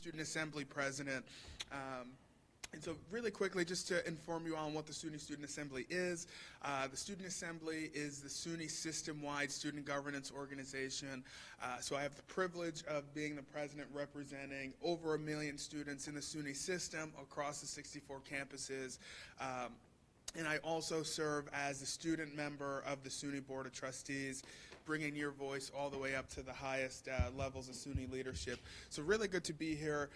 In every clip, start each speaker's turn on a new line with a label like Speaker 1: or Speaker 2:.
Speaker 1: Student Assembly President. And so really quickly, just to inform you on what the SUNY Student Assembly is, the Student Assembly is the SUNY system-wide student governance organization. So I have the privilege of being the president representing over 1 million students in the SUNY system across the 64 campuses. And I also serve as a student member of the SUNY Board of Trustees, bringing your voice all the way up to the highest levels of SUNY leadership. So really good to be here.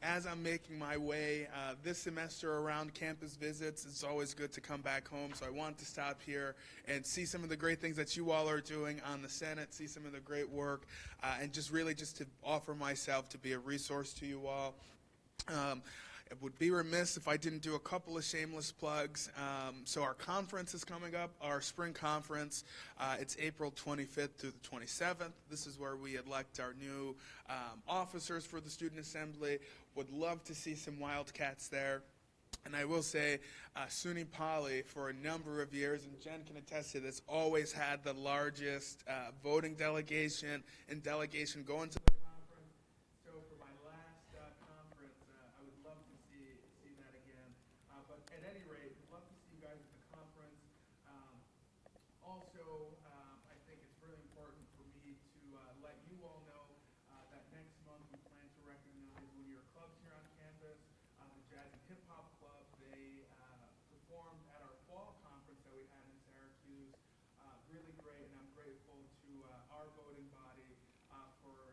Speaker 1: As I'm making my way this semester around campus visits, it's always good to come back home. So I wanted to stop here and see some of the great things that you all are doing on the Senate, see some of the great work, and just really just to offer myself to be a resource to you all. It would be remiss if I didn't do a couple of shameless plugs. So our conference is coming up, our spring conference. It's April 25th through the 27th. This is where we elect our new officers for the Student Assembly. Would love to see some Wildcats there. And I will say, SUNY Poly, for a number of years, and Jen can attest to this, always had the largest voting delegation and delegation going to the conference. So for my last conference, I would love to see that again. But at any rate, we'd love to see you guys at the conference. Also, I think it's really important for me to let you all know that next month we plan to recognize one of your clubs here on campus, the Jazz and Hip Hop Club. They performed at our fall conference that we had in Syracuse. Really great, and I'm grateful to our voting body for approving.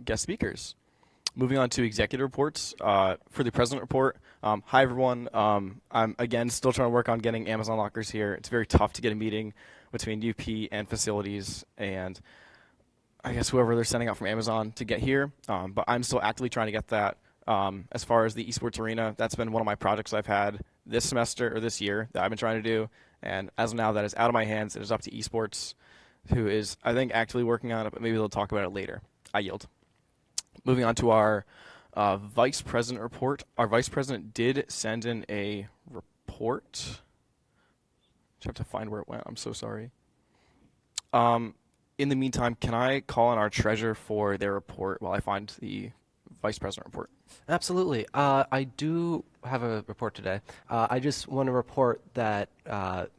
Speaker 2: Guest speakers. Moving on to executive reports. For the president report, hi everyone. I'm again still trying to work on getting Amazon lockers here. It's very tough to get a meeting between UP and facilities and I guess whoever they're sending out from Amazon to get here. But I'm still actively trying to get that. As far as the esports arena, that's been one of my projects I've had this semester or this year that I've been trying to do. And as of now, that is out of my hands. It is up to esports, who is, I think, actively working on it, but maybe they'll talk about it later. I yield. Moving on to our vice president report. Our vice president did send in a report. Just have to find where it went. I'm so sorry. In the meantime, can I call on our treasurer for their report while I find the vice president report?
Speaker 3: Absolutely. I do have a report today. I just want to report that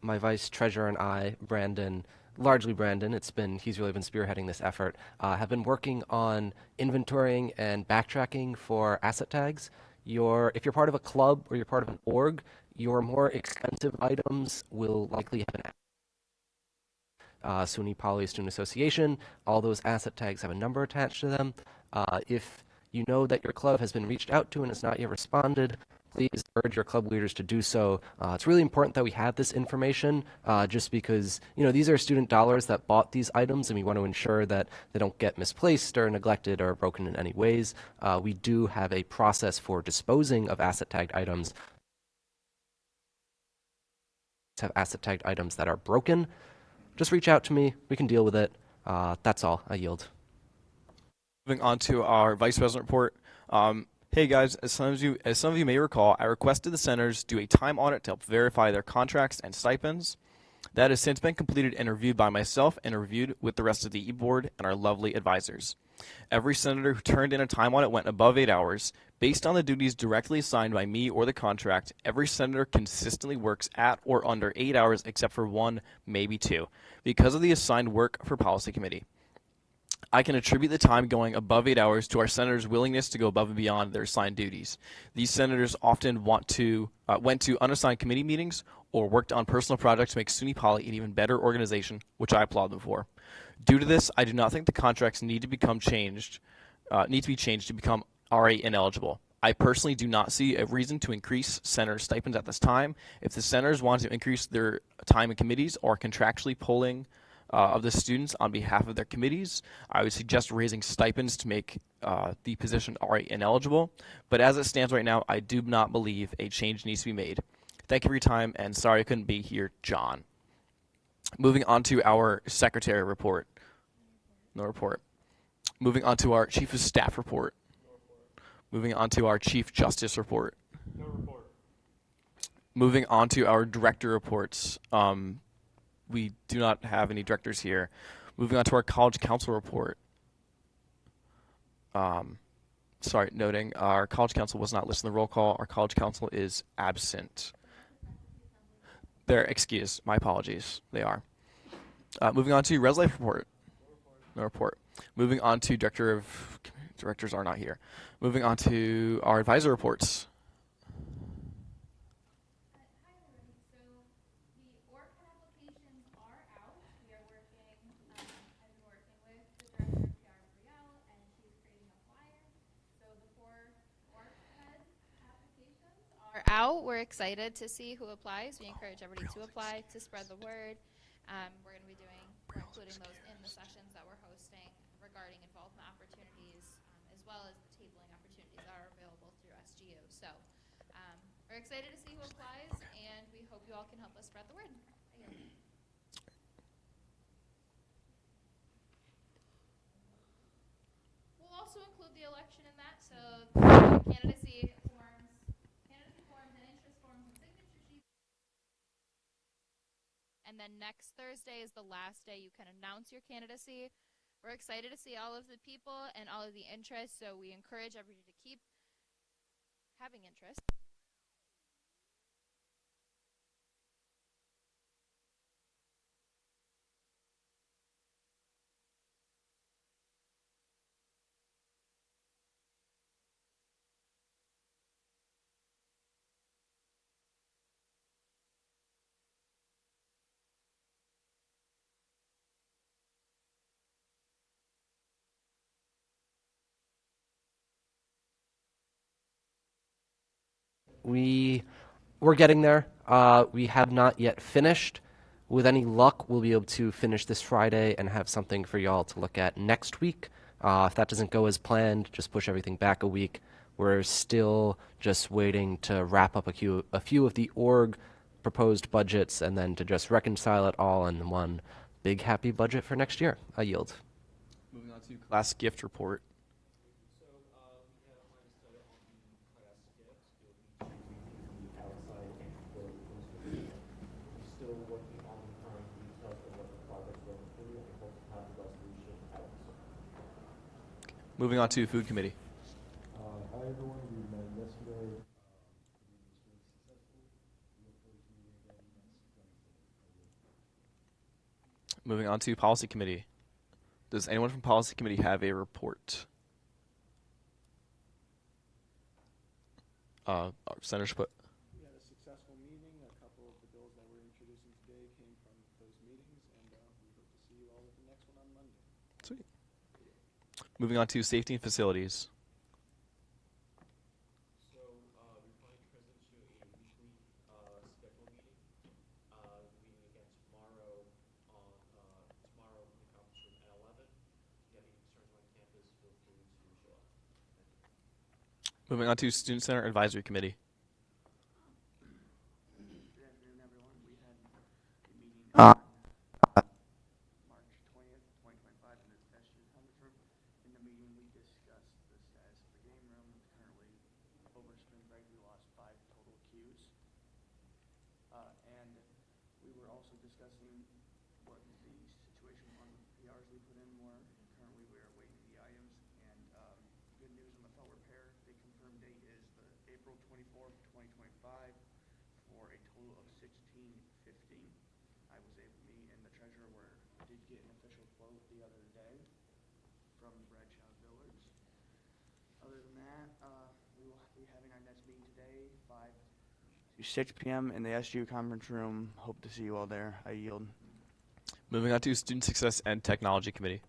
Speaker 3: my vice treasurer and I, Brandon, largely Brandon, he's really been spearheading this effort, have been working on inventorying and backtracking for asset tags. If you're part of a club or you're part of an org, your more expensive items will likely have an SUNY Poly Student Association. All those asset tags have a number attached to them. If you know that your club has been reached out to and has not yet responded, please urge your club leaders to do so. It's really important that we have this information just because, these are student dollars that bought these items and we want to ensure that they don't get misplaced or neglected or broken in any ways. We do have a process for disposing of asset tagged items. Have asset tagged items that are broken. Just reach out to me. We can deal with it. That's all. I yield.
Speaker 2: Moving on to our vice president report. Hey guys, as some of you may recall, I requested the centers do a time audit to help verify their contracts and stipends. That has since been completed and reviewed by myself and reviewed with the rest of the e-board and our lovely advisors. Every senator who turned in a time audit went above 8 hours. Based on the duties directly assigned by me or the contract, every senator consistently works at or under 8 hours except for 1, maybe 2, because of the assigned work for policy committee. I can attribute the time going above 8 hours to our senators' willingness to go above and beyond their assigned duties. These senators often went to unassigned committee meetings or worked on personal projects to make SUNY Poly an even better organization, which I applaud them for. Due to this, I do not think the contracts need to be changed to become RA ineligible. I personally do not see a reason to increase senator stipends at this time. If the senators want to increase their time in committees or contractually pulling of the students on behalf of their committees, I would suggest raising stipends to make the position RA ineligible. But as it stands right now, I do not believe a change needs to be made. Thank you for your time, and sorry I couldn't be here, John. Moving on to our secretary report. No report. Moving on to our chief of staff report. Moving on to our chief justice report.
Speaker 4: No report.
Speaker 2: Moving on to our director reports. We do not have any directors here. Moving on to our college council report. Noting our college council was not listed in the roll call. Our college council is absent. They're excused. My apologies. They are. Moving on to Res Life report. No report. Moving on to directors are not here. Moving on to our advisor reports.
Speaker 5: Hi everybody. So the ORCAD applications are out. We are working, I've been working with the director of PR, Brielle, and she's creating a flyer. So the 4 ORCAD applications are out. We're excited to see who applies. We encourage everybody to apply to spread the word. We're going to be including those in the sessions that we're hosting regarding involvement opportunities, as well as the tabling opportunities that are available through SGU. So we're excited to see who applies, and we hope you all can help us spread the word. We'll also include the election in that, so candidacy forms and interest forms and signature sheets. And then next Thursday is the last day you can announce your candidacy. We're excited to see all of the people and all of the interest, so we encourage everybody to keep having interest.
Speaker 3: We're getting there. We have not yet finished. With any luck, we'll be able to finish this Friday and have something for y'all to look at next week. If that doesn't go as planned, just push everything back a week. We're still just waiting to wrap up a few of the org proposed budgets and then to just reconcile it all in one big happy budget for next year. I yield.
Speaker 2: Moving on to class gift report.
Speaker 4: So we had a final study on the class gifts. We'll be choosing the outside and the institution. We're still working on the current details of what the project's going through, and we hope to have the resolution out soon.
Speaker 2: Moving on to food committee.
Speaker 6: Hi everyone, we met yesterday. The meeting was really successful. We look forward to meeting again next Wednesday.
Speaker 2: Moving on to policy committee. Does anyone from policy committee have a report? Senator Sput.
Speaker 6: We had a successful meeting. A couple of the bills that we're introducing today came from those meetings, and we hope to see you all at the next one on Monday.
Speaker 2: Sweet. Moving on to safety and facilities.
Speaker 4: So we're planning to transition to a weekly scheduled meeting. Meeting again tomorrow in the conference room at 11. If you have any concerns on campus, feel free to show up. Thank you.
Speaker 2: Moving on to student center advisory committee.
Speaker 7: Good afternoon, everyone. We had a meeting on March 20th, 2025 in this SGU conference room. In the meeting, we discussed the status of the game room. It's currently over spring break. We lost 5 total queues. And we were also also discussing what the situation on the PRs we put in were. Currently, we are waiting the items, and good news on the felt repair. The confirmed date is the April 24th, 2025, for a total of $16.15. Me and the treasurer did get an official quote the other day from Bradshaw Builders. Other than that, we will be having our next meeting today, 6 p.m. in the SGU conference room. Hope to see you all there. I yield.
Speaker 2: Moving on to Student Success and Technology Committee.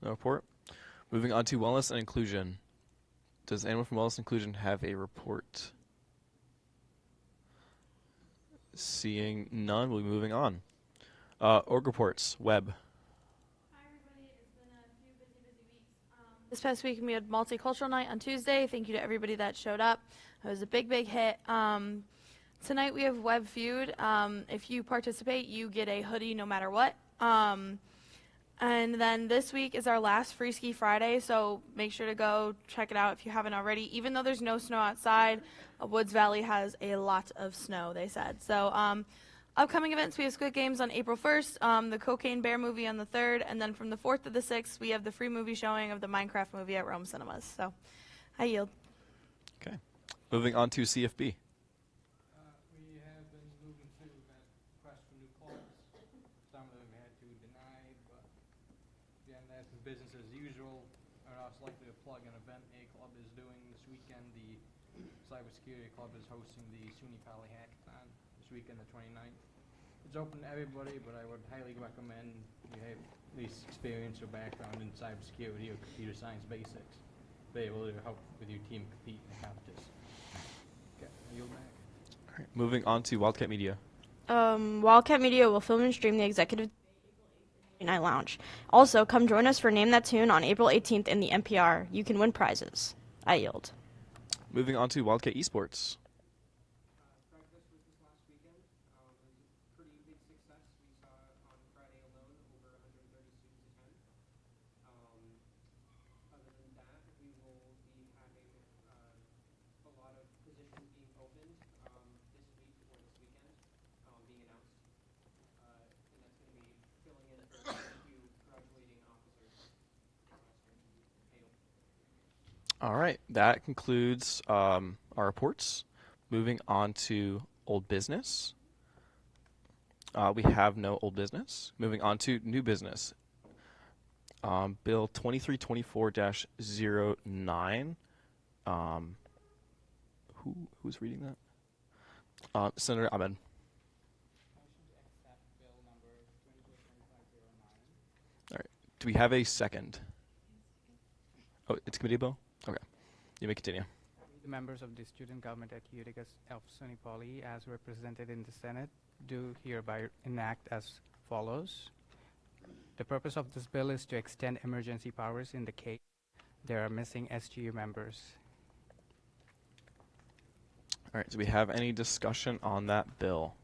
Speaker 2: No report. Moving on to Wellness and Inclusion. Does anyone from Wellness and Inclusion have a report? Seeing none, we'll be moving on. Org reports. Web.
Speaker 8: Hi, everybody. It's been a few busy weeks. This past week, we had Multicultural Night on Tuesday. Thank you to everybody that showed up. It was a big hit. Tonight, we have Web Feud. If you participate, you get a hoodie no matter what. And then this week is our last Free Ski Friday, so make sure to go check it out if you haven't already. Even though there's no snow outside, Woods Valley has a lot of snow, they said. So upcoming events, we have Squid Games on April 1st, the Cocaine Bear movie on the 3rd, and then from the 4th to the 6th, we have the free movie showing of the Minecraft movie at Rome Cinemas. So I yield.
Speaker 2: Okay. Moving on to CFB.
Speaker 9: We have been moving through that request for new clubs. Some of them had to deny, but again, that's business as usual. Or else likely to plug an event a club is doing this weekend. The Cybersecurity Club is hosting the SUNY Poly Hackathon this weekend, the 29th. It's open to everybody, but I would highly recommend you have at least experience or background in cybersecurity or computer science basics. Be able to help with your team compete in the competition. Okay, I yield back.
Speaker 2: All right. Moving on to Wildcat Media.
Speaker 10: Wildcat Media will film and stream the executive Night Lounge. Also, come join us for Name That Tune on April 18th in the NPR. You can win prizes. I yield.
Speaker 2: Moving on to Wildcat Esports.
Speaker 4: Practice was this last weekend. It was a pretty big success. We saw on Friday alone over 130 students attend. Other than that, we will be having a lot of positions being opened this week or this weekend being announced. And that's going to be filling in for a few graduating officers last year.
Speaker 2: All right. That concludes our reports. Moving on to old business. We have no old business. Moving on to new business. Bill 2324-09. Who's reading that? Senator Ahmed.
Speaker 9: Motion to accept bill number 222509.
Speaker 2: All right. Do we have a second? Oh, it's committee bill? Okay. You may continue.
Speaker 9: The members of the student government at Utica of SUNY Poly, as represented in the Senate, do hereby enact as follows. The purpose of this bill is to extend emergency powers in the case there are missing SGU members.
Speaker 2: All right. Do we have any discussion on that bill?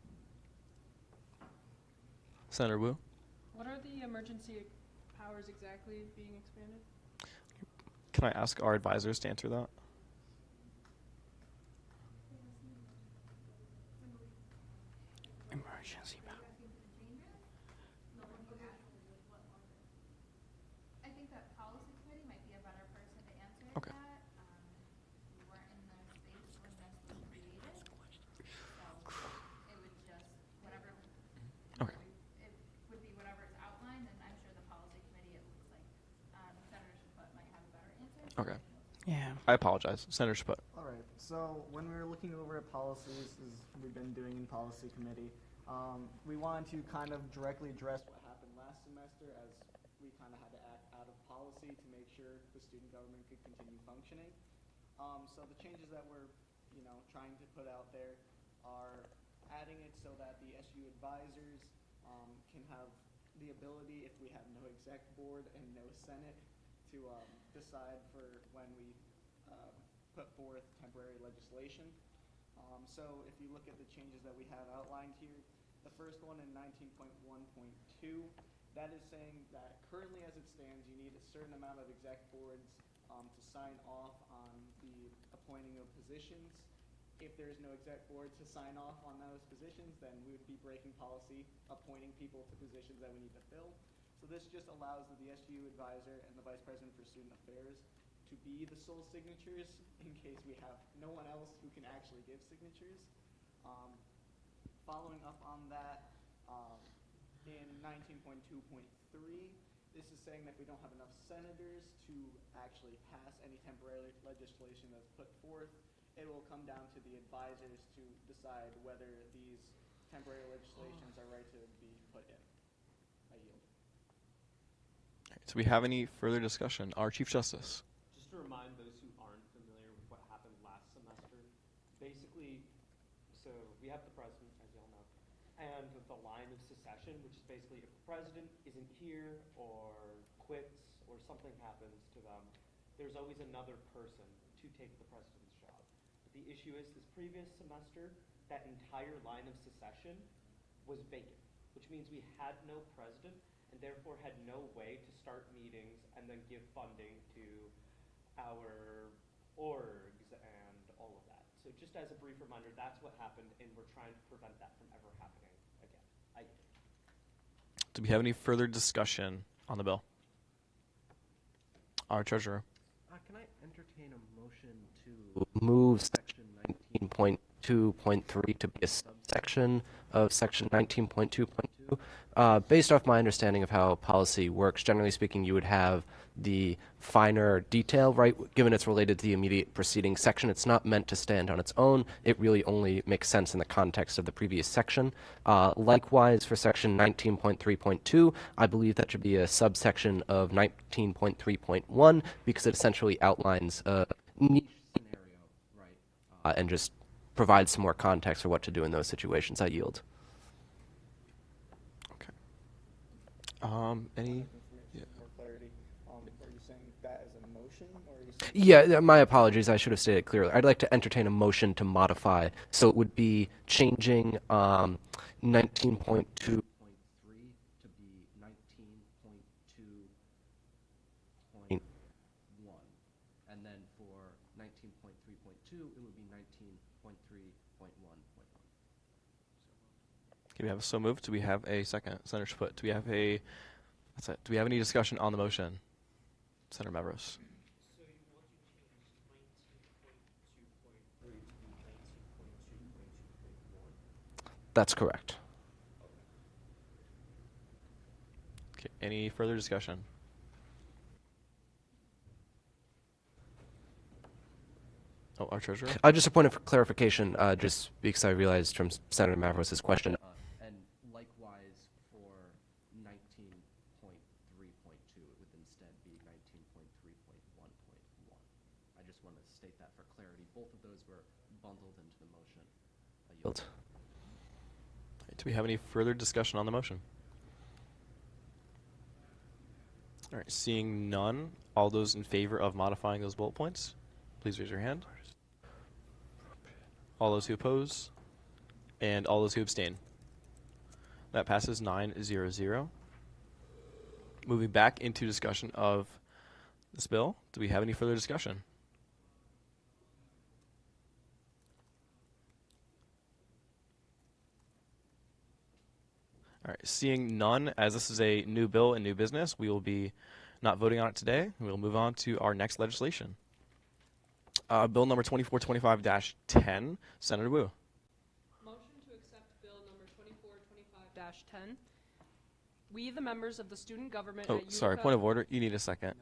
Speaker 2: Senator Wu?
Speaker 11: What are the emergency powers exactly being expanded?
Speaker 2: Can I ask our advisors to answer that?
Speaker 9: Emergency power.
Speaker 5: I think that policy committee might be a better person to answer
Speaker 2: Okay.
Speaker 5: that. We weren't in the space when this was created, so it would just whatever.
Speaker 2: Okay.
Speaker 5: It would be whatever is outlined, and I'm sure the policy committee. It looks like Senator Chaput might have a better answer.
Speaker 2: Okay.
Speaker 9: Yeah.
Speaker 2: I apologize. Senator Chaput.
Speaker 6: All right, so when we were looking over at policies, as we've been doing in policy committee, we wanted to kind of directly address what happened last semester, as we kind of had to act out of policy to make sure the student government could continue functioning. So the changes that we're, trying to put out there are adding it so that the SU advisors can have the ability, if we have no exec board and no senate, to decide for when we put forth temporary legislation. So if you look at the changes that we have outlined here, the first one in 19.1.2, that is saying that currently as it stands, you need a certain amount of exec boards to sign off on the appointing of positions if there is no exec board to sign off on those positions, then we would be breaking policy, appointing people to positions that we need to fill. So this just allows the SGU advisor and the vice president for student affairs to be the sole signatures in case we have no one else who can actually give signatures. Following up on that, in 19.2.3, this is saying that we don't have enough senators to actually pass any temporary legislation that's put forth. It will come down to the advisors to decide whether these temporary legislations are right to be put in. I yield.
Speaker 2: So we have any further discussion? Our Chief Justice.
Speaker 4: Just to remind those who aren't familiar with what happened last semester, basically, so we have the president, as y'all know, and the line of secession, which is basically if the president isn't here or quits or something happens to them, there's always another person to take the president's job. But the issue is this previous semester, that entire line of secession was vacant, which means we had no president and therefore had no way to start meetings and then give funding to our orgs and all of that. So just as a brief reminder, that's what happened, and we're trying to prevent that from ever happening again.
Speaker 2: Do we have any further discussion on the bill? Our Treasurer.
Speaker 3: Can I entertain a motion to move section 19.2.3 to be a subsection of section 19.2.2? Based off my understanding of how policy works, generally speaking, you would have the finer detail, right? Given it's related to the immediate preceding section, it's not meant to stand on its own. It really only makes sense in the context of the previous section. Likewise, for section 19.3.2, I believe that should be a subsection of 19.3.1 because it essentially outlines a niche scenario, right? And just provides some more context for what to do in those situations. I yield.
Speaker 2: Any?
Speaker 6: Yeah. More clarity. Are you saying that as a motion, or are you saying?
Speaker 3: Yeah, my apologies. I should have stated clearly. I'd like to entertain a motion to modify. So it would be changing 19.2.3 to be 19.2.1. And then for 19.3.2, it would be 19.3.1.1.
Speaker 2: Okay, we have a so moved. Do we have a second? Senator Sput. Do we have a? That's it. Do we have any discussion on the motion? Senator Mavros.
Speaker 4: So you want to change 19.2.3 to be 19.2.2.1?
Speaker 3: That's correct.
Speaker 2: Okay. Any further discussion? Oh, our Treasurer.
Speaker 3: Just a point of clarification, just because I realized from Senator Mavros' question. And likewise for 19.3.2, it would instead be 19.3.1.1. I just want to state that for clarity. Both of those were bundled into the motion. I yield.
Speaker 2: Do we have any further discussion on the motion? All right. Seeing none, all those in favor of modifying those bullet points, please raise your hand. All those who oppose, and all those who abstain. That passes 9-0-0. Moving back into discussion of this bill, do we have any further discussion? All right, seeing none, as this is a new bill and new business, we will be not voting on it today. We will move on to our next legislation. Bill number 2425-10, Senator Wu.
Speaker 11: Motion to accept bill number 2425-10. We, the members of the student government
Speaker 2: Oh,
Speaker 11: at
Speaker 2: sorry,
Speaker 11: Utica.
Speaker 2: point of order. You need a second.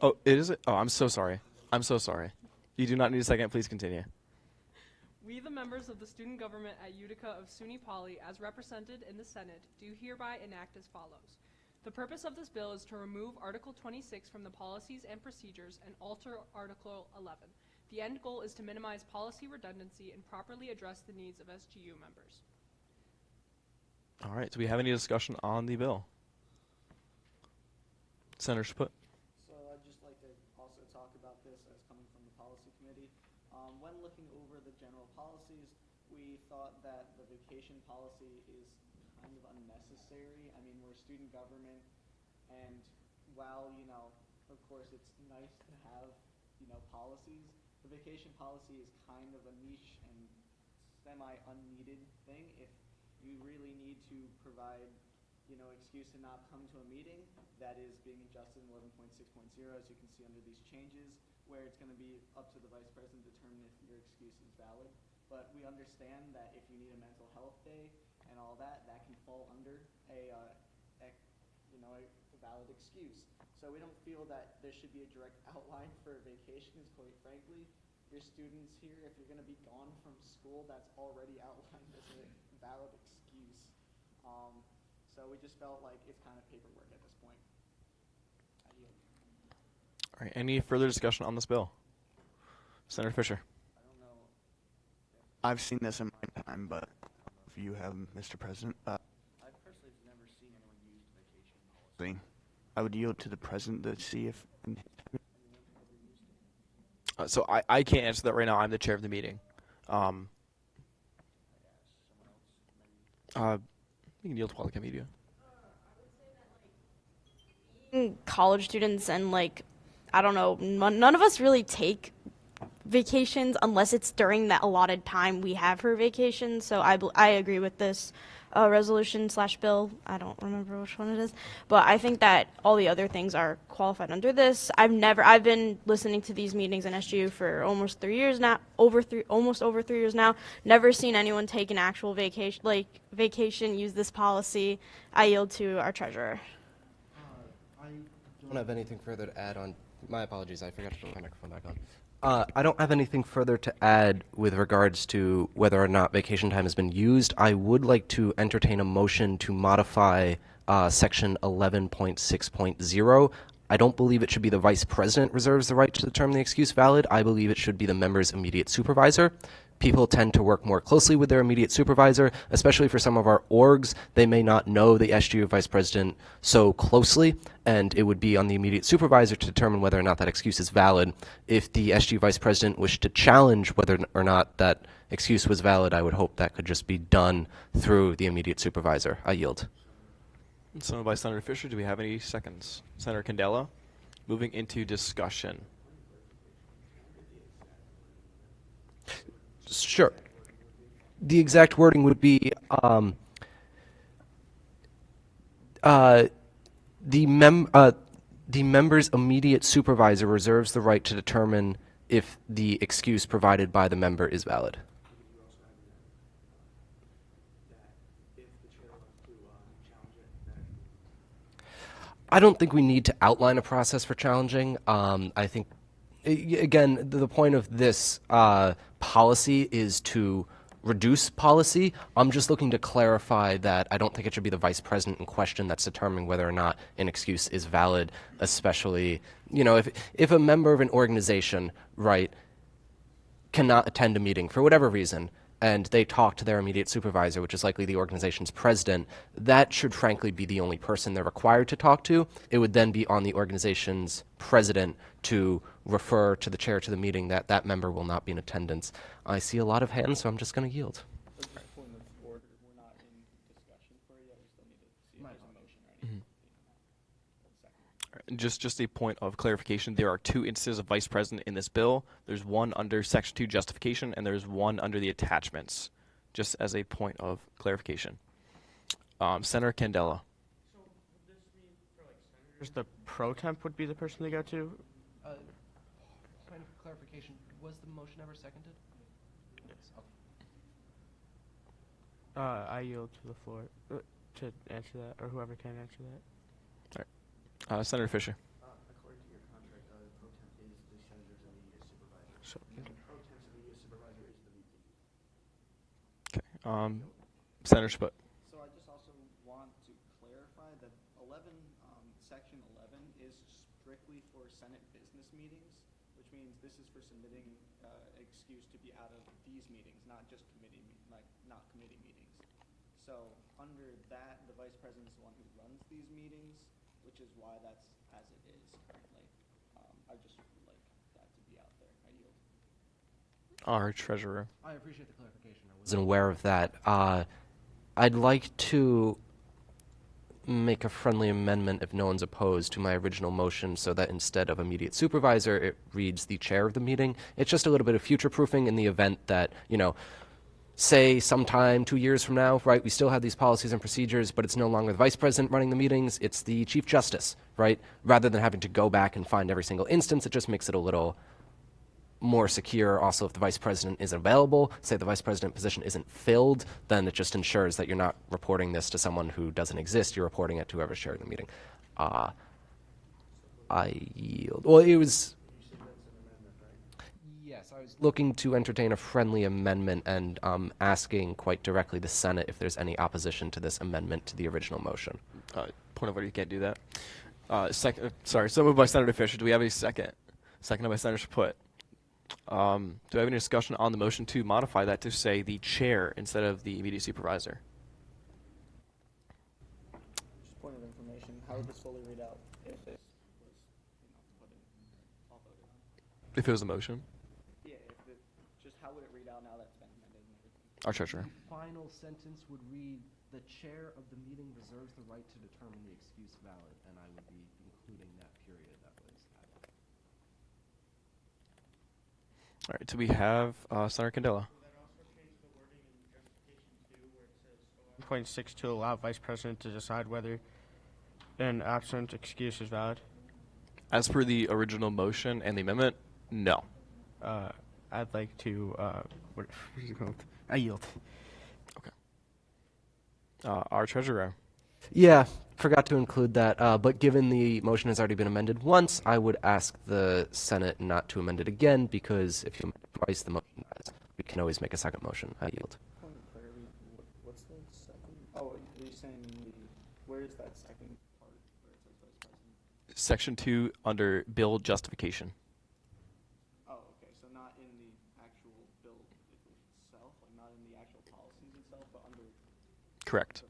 Speaker 2: Oh, it is it? Oh, I'm so sorry. I'm so sorry. You do not need a second. Please continue.
Speaker 11: We, the members of the student government at Utica of SUNY Poly, as represented in the Senate, do hereby enact as follows. The purpose of this bill is to remove Article 26 from the policies and procedures and alter Article 11. The end goal is to minimize policy redundancy and properly address the needs of SGU members.
Speaker 2: All right. Do we have any discussion on the bill? Senator Sput.
Speaker 6: So I'd just like to also talk about this as coming from the policy committee. When looking over the general policies, we thought that the vacation policy is kind of unnecessary. I mean, we're student government, and while, of course it's nice to have, policies, the vacation policy is kind of a niche and semi-unneeded thing. If you really need to provide, excuse to not come to a meeting, that is being adjusted in 11.6.0, as you can see under these changes, where it's going to be up to the vice president to determine if your excuse is valid. But we understand that if you need a mental health day and all that, that can fall under a valid excuse. So we don't feel that there should be a direct outline for vacations, quite frankly. Your students here, if you're going to be gone from school, that's already outlined as a valid excuse. So we just felt like it's kind of paperwork at this point.
Speaker 2: All right. Any further discussion on this bill? Senator Fisher.
Speaker 7: I don't know. I've seen this in my time, but I don't know if you have, Mr. President. I personally have never seen anyone use the vacation policy. I would yield to the president to see if anyone ever used it.
Speaker 2: So I can't answer that right now. I'm the chair of the meeting. You can yield to Wildcat Media.
Speaker 10: College students and I don't know, none of us really take vacations unless it's during that allotted time we have for vacation. So I agree with this resolution/bill. I don't remember which one it is, but I think that all the other things are qualified under this. I've been listening to these meetings in SGU for almost 3 years now, almost over 3 years now. Never seen anyone take an actual vacation, use this policy. I yield to our treasurer.
Speaker 3: I don't have anything further to add on. My apologies, I forgot to put my microphone back on. I don't have anything further to add with regards to whether or not vacation time has been used. I would like to entertain a motion to modify section 11.6.0. I don't believe it should be the vice president reserves the right to determine the excuse valid. I believe it should be the member's immediate supervisor. People tend to work more closely with their immediate supervisor, especially for some of our orgs. They may not know the SGU vice president so closely, and it would be on the immediate supervisor to determine whether or not that excuse is valid. If the SGU vice president wished to challenge whether or not that excuse was valid, I would hope that could just be done through the immediate supervisor. I yield.
Speaker 2: So by Senator Fisher, do we have any seconds? Senator Candela, moving into discussion.
Speaker 3: Sure. The exact wording would be the member's immediate supervisor reserves the right to determine if the excuse provided by the member is valid. I don't think we need to outline a process for challenging. I think, again, the point of this policy is to reduce policy. I'm just looking to clarify that I don't think it should be the vice president in question that's determining whether or not an excuse is valid, especially, if a member of an organization, right, cannot attend a meeting for whatever reason, and they talk to their immediate supervisor, which is likely the organization's president, that should frankly be the only person they're required to talk to. It would then be on the organization's president to refer to the chair to the meeting that that member will not be in attendance. I see a lot of hands, so I'm just going to yield.
Speaker 6: So just point of order, we're not in discussion for it yet. We still need to see if there's a motion ready.
Speaker 2: Just a point of clarification. There are two instances of vice president in this bill. There's one under Section 2 justification, and there's one under the attachments, just as a point of clarification. Senator Candela.
Speaker 12: So would this mean for senators, the pro temp would be the person they go to?
Speaker 3: Point of clarification, was the motion ever seconded? Yes.
Speaker 12: I yield to the floor to answer that, or whoever can answer that.
Speaker 2: Senator Fisher.
Speaker 7: According to your contract, pro temp is the senator's immediate supervisor.
Speaker 12: So,
Speaker 7: And pro temp's immediate supervisor is the VP.
Speaker 2: Okay. Senator Sput.
Speaker 6: So I just also want to clarify that section 11 is strictly for Senate business meetings, which means this is for submitting excuse to be out of these meetings, not just not committee meetings. So under that, the vice president is the one who runs these meetings, which is why that's as it is currently. I just would like that to be out there. I yield.
Speaker 2: Our treasurer.
Speaker 3: I appreciate the clarification. I wasn't aware of that. I'd like to make a friendly amendment if no one's opposed to my original motion so that instead of immediate supervisor, it reads the chair of the meeting. It's just a little bit of future proofing in the event that, say sometime 2 years from now, right, we still have these policies and procedures, but it's no longer the vice president running the meetings, it's the chief justice, right? Rather than having to go back and find every single instance, it just makes it a little more secure. Also, if the vice president isn't available, say the vice president position isn't filled, then it just ensures that you're not reporting this to someone who doesn't exist, you're reporting it to whoever's chairing the meeting. I yield. Well, it was... Yes, I was looking to entertain a friendly amendment and asking quite directly the Senate if there's any opposition to this amendment to the original motion.
Speaker 2: Point of order, you can't do that. So moved by Senator Fisher. Do we have a second? Seconded by Senator Chaput. Do I have any discussion on the motion to modify that to say the chair instead of the immediate supervisor?
Speaker 6: Just point of information, how would this fully read out if it was, put in, all voted on?
Speaker 2: If it was a motion?
Speaker 6: Yeah, just how would it read out now that it's been amended and everything?
Speaker 2: Our treasurer.
Speaker 3: Final sentence would read, the chair of the meeting reserves the right to determine the excuse valid, and I would be including that period that was added.
Speaker 2: All right, do we have Senator Candela?
Speaker 12: Will that also change the wording in justification 2 where it says 1.6 to allow vice president to decide whether an absent excuse is valid?
Speaker 2: As per the original motion and the amendment, no.
Speaker 12: I'd like to, what is it called? I yield.
Speaker 2: Okay. Our treasurer.
Speaker 3: Yeah, forgot to include that, but given the motion has already been amended once, I would ask the Senate not to amend it again, because if you amend it twice, the motion dies. We can always make a second motion. I yield.
Speaker 6: Point of clarity, what's the second? Oh, you're saying where is that second part where it says vice president?
Speaker 2: Section 2 under bill justification.
Speaker 6: Oh, okay, so not in the actual bill itself, like not in the actual policies itself, but under...
Speaker 2: Correct.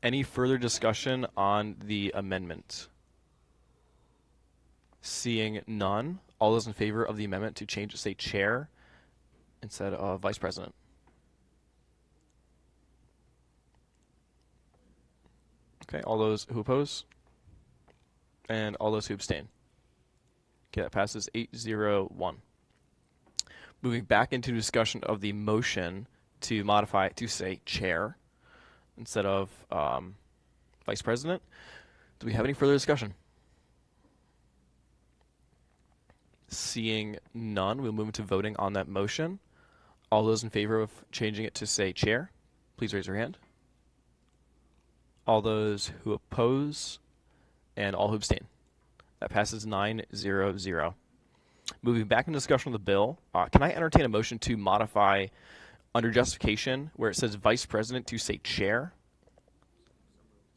Speaker 2: Any further discussion on the amendment? Seeing none, all those in favor of the amendment to change to say chair instead of vice president? Okay, all those who oppose? And all those who abstain? Okay, that passes 8-0-1. Moving back into discussion of the motion to modify it to say chair instead of vice president. Do we have any further discussion? Seeing none, we'll move into voting on that motion. All those in favor of changing it to say chair, please raise your hand. All those who oppose and all who abstain. That passes 9-0-0. Moving back into discussion of the bill, can I entertain a motion to modify under justification where it says vice president to say chair?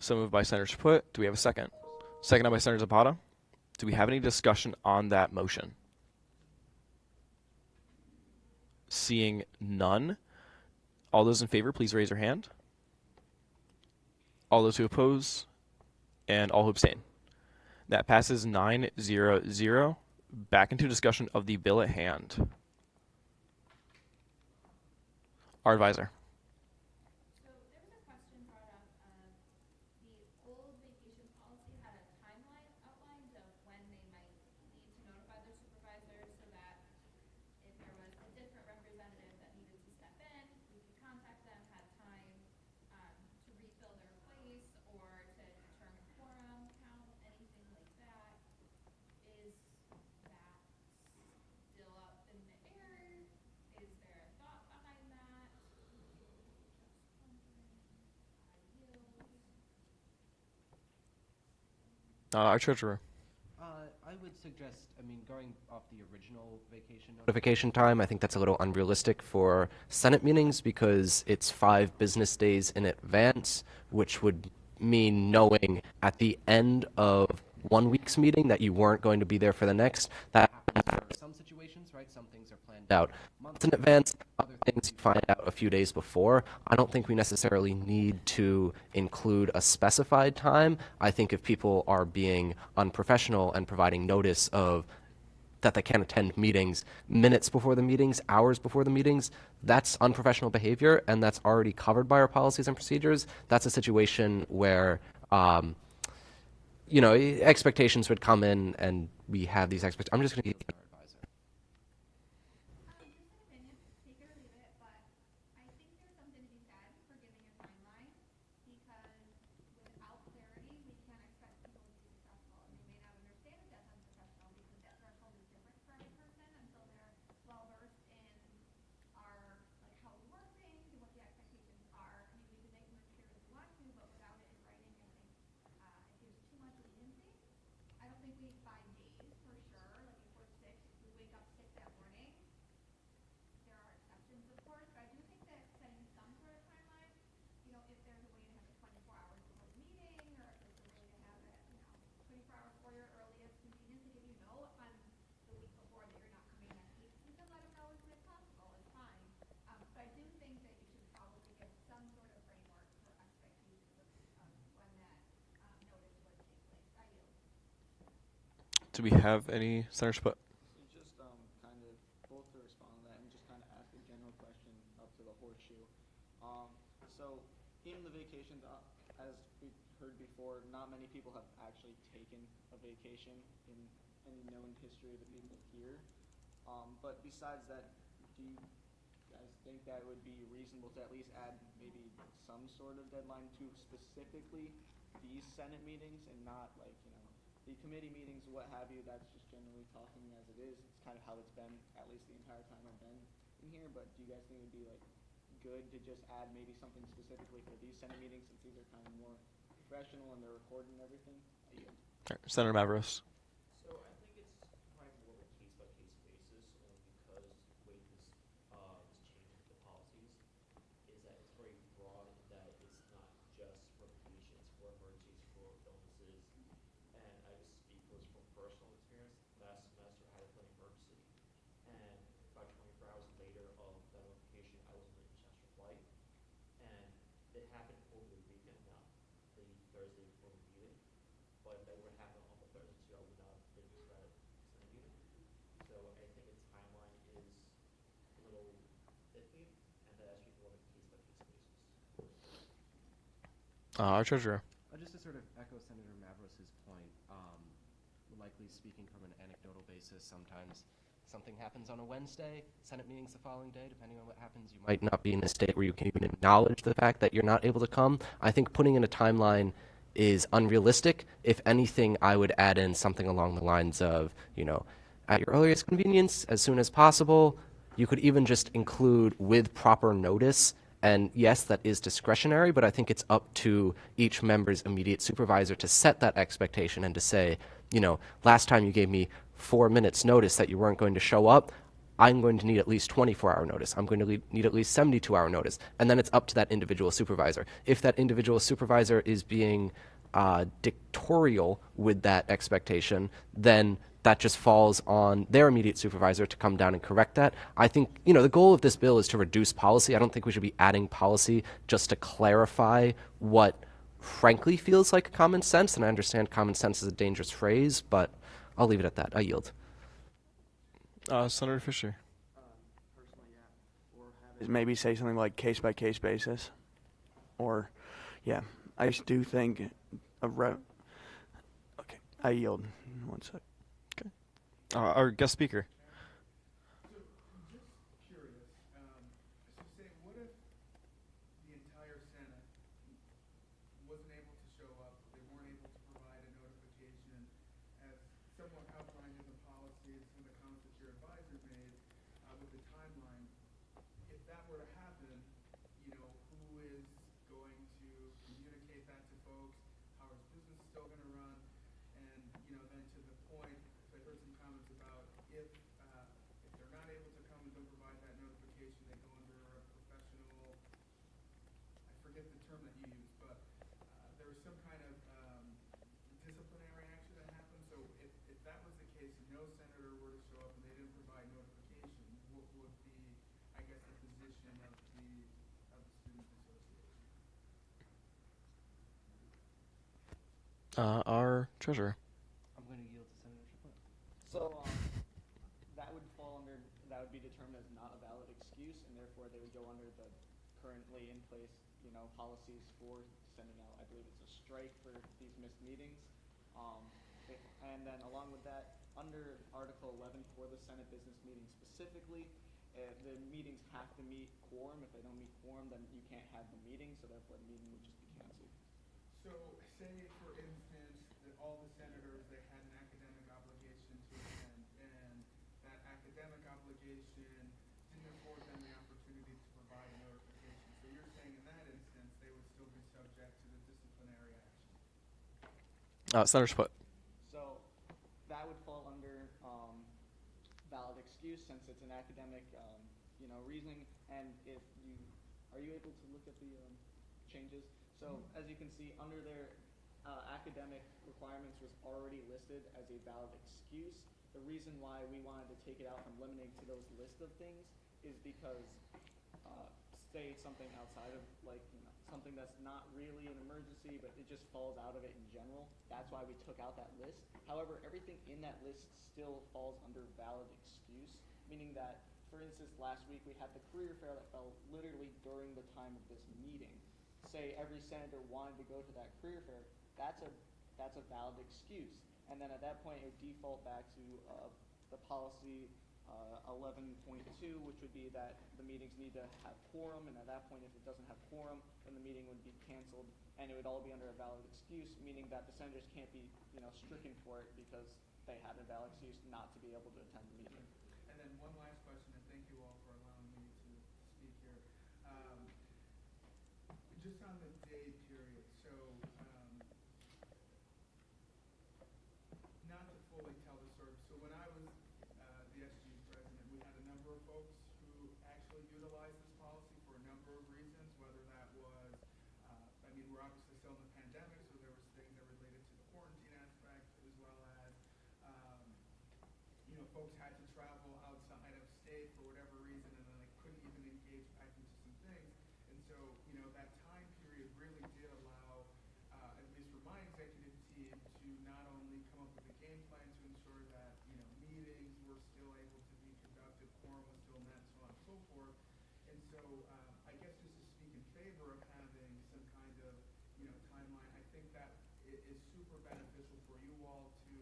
Speaker 2: So moved by Senator Chaput. Do we have a second? Seconded by Senator Zapata. Do we have any discussion on that motion? Seeing none, all those in favor, please raise your hand. All those who oppose and all who abstain. That passes 9-0-0. Back into discussion of the bill at hand. Our advisor.
Speaker 5: So there was a question brought up of the old vacation policy had a timeline outlined of when they might need to notify their supervisor so that if there was a different representative that needed to step in, we could contact them, had time to refill their place or to determine quorum count, anything like that. Is that still up in the air? Is there a thought behind that?
Speaker 2: Our treasurer.
Speaker 3: I would suggest, going off the original vacation notification time, I think that's a little unrealistic for Senate meetings because it's 5 business days in advance, which would mean knowing at the end of 1 week's meeting that you weren't going to be there for the next. That happens for some situations, right? Some things are planned out months in advance. Other things you find out a few days before. I don't think we necessarily need to include a specified time. I think if people are being unprofessional and providing notice of that they can't attend meetings minutes before the meetings, hours before the meetings. That's unprofessional behavior, and that's already covered by our policies and procedures. That's a situation where, expectations would come in, and we have these expectations. I'm just going to give our advisor.
Speaker 5: Just an opinion, take it or leave it, but I think there's something to be said for giving a timeline because without clarity, we can't expect people to be successful. And they may not understand that that's unprofessional because that threshold is different for every person until they're well versed in our like how we work things and what the expectations are. I mean, we can make them as clear as we want to, but without it in writing, I think it gives too much leniency. I don't think we need 5 days for sure. Like if we're sick, if we wake up sick that morning, there are exceptions, of course, but I do think that setting some sort of timeline, if there's a way to have it 24 hours before the meeting, or if there's a way to have it, 24 hours before your earliest convenience, like if you know on the week before that you're not coming next week, you can let them know as soon as possible. It's fine. But I do think that you should probably give some sort of framework for expectations of when that notice would take place. I yield.
Speaker 2: Do we have any senators put?
Speaker 6: So just kind of both to respond to that and just kind of ask a general question up to the horseshoe. So in the vacations, as we heard before, not many people have actually taken a vacation in any known history of the people here. But besides that, do you guys think that would be reasonable to at least add maybe some sort of deadline to specifically these Senate meetings and not like, the committee meetings, what have you, that's just generally talking as it is. It's kind of how it's been at least the entire time I've been in here, but do you guys think it would be like good to just add maybe something specifically for these Senate meetings since these are kind of more professional and they're recorded and everything?
Speaker 2: Senator Mavros.
Speaker 4: So I think it's probably more of a case-by-case basis, only because the way this changed the policies is that it's very broad in that it's not just for vacations, for emergencies, for illnesses. And I just speak from personal experience. Last semester I had a family emergency, and about 24 hours later of that notification, I was on a Chester flight, and it happened over the weekend, not the Thursday before the meeting. But if that would happen on the Thursday too, I would not have been to that Senate meeting. So I think a timeline is a little iffy, and that actually more of a case-by-case basis.
Speaker 2: Our treasurer.
Speaker 3: Just to sort of echo Senator Mavros's point, likely speaking from an anecdotal basis, sometimes something happens on a Wednesday, Senate meeting's the following day, depending on what happens, you might not be in a state where you can even acknowledge the fact that you're not able to come. I think putting in a timeline is unrealistic. If anything, I would add in something along the lines of, at your earliest convenience, as soon as possible. You could even just include with proper notice. And yes, that is discretionary, but I think it's up to each member's immediate supervisor to set that expectation and to say, last time you gave me 4 minutes notice that you weren't going to show up, I'm going to need at least 24-hour notice. I'm going to need at least 72-hour notice. And then it's up to that individual supervisor. If that individual supervisor is being dictatorial with that expectation, then that just falls on their immediate supervisor to come down and correct that. I think, the goal of this bill is to reduce policy. I don't think we should be adding policy just to clarify what frankly feels like common sense. And I understand common sense is a dangerous phrase, but I'll leave it at that. I yield.
Speaker 2: Senator Fisher.
Speaker 7: Personally, yeah. Or have it maybe say something like case by case basis. Or, yeah, I just do think okay, I yield. 1 sec.
Speaker 2: Okay. Our guest speaker.
Speaker 1: So, just curious, so say, what if the entire Senate wasn't able to show up, they weren't able to provide a notification, as somewhat outlined in the policies and the comments that your advisor made with the timeline? If that were to happen, who is going to communicate that to folks? How is business still going to run? And, then to the point, I heard some comments about if they're not able to come and don't provide that notification, they go under a professional, I forget the term that you used, but there was some kind of disciplinary action that happened. So if that was the case and no senator were to show up and they didn't provide notification, what would be, I guess, the position of the student association?
Speaker 2: Our treasurer.
Speaker 3: I'm going to yield to Senator Chaplin.
Speaker 6: So, currently in place, policies for sending out, I believe it's a strike for these missed meetings. And then along with that, under Article 11 for the Senate business meeting specifically, the meetings have to meet quorum. If they don't meet quorum, then you can't have the meeting, so therefore the meeting would just be canceled.
Speaker 1: So say, for instance, that all the senators, they had an academic obligation to attend, and that academic obligation didn't afford them the opportunity to provide a notification. So you're saying in that instance, they would still be subject to the disciplinary action?
Speaker 2: Senator Sput.
Speaker 6: So that would fall under valid excuse since it's an academic, reasoning. And if you, are you able to look at the changes? So as you can see, under their academic requirements was already listed as a valid excuse. The reason why we wanted to take it out from limiting to those list of things is because say something outside of something that's not really an emergency, but it just falls out of it in general. That's why we took out that list. However, everything in that list still falls under valid excuse, meaning that, for instance, last week we had the career fair that fell literally during the time of this meeting. Say every senator wanted to go to that career fair, that's a valid excuse. And then at that point, it would default back to the policy 11.2, which would be that the meetings need to have quorum, and at that point, if it doesn't have quorum, then the meeting would be canceled, and it would all be under a valid excuse, meaning that the senators can't be, stricken for it because they had a valid excuse not to be able to attend the meeting.
Speaker 1: And then one last question, and thank you all for allowing me to speak here. Just on the day period, so not to fully tell the story. So when I was the SGU president, we had a number of folks who actually utilized this policy for a number of reasons, whether that was, we're obviously still in the pandemic, so there was things that related to the quarantine aspect, as well as, folks had to travel outside of state for whatever reason, and then they couldn't even engage back into some things. And so, that time period really did allow, at least for my executive team, to not only come up with a game plan to ensure that, meetings were still able to be conducted, quorum was still met, so on and so forth. And so, I guess just to speak in favor of having some kind of, timeline, I think that it is super beneficial for you all to,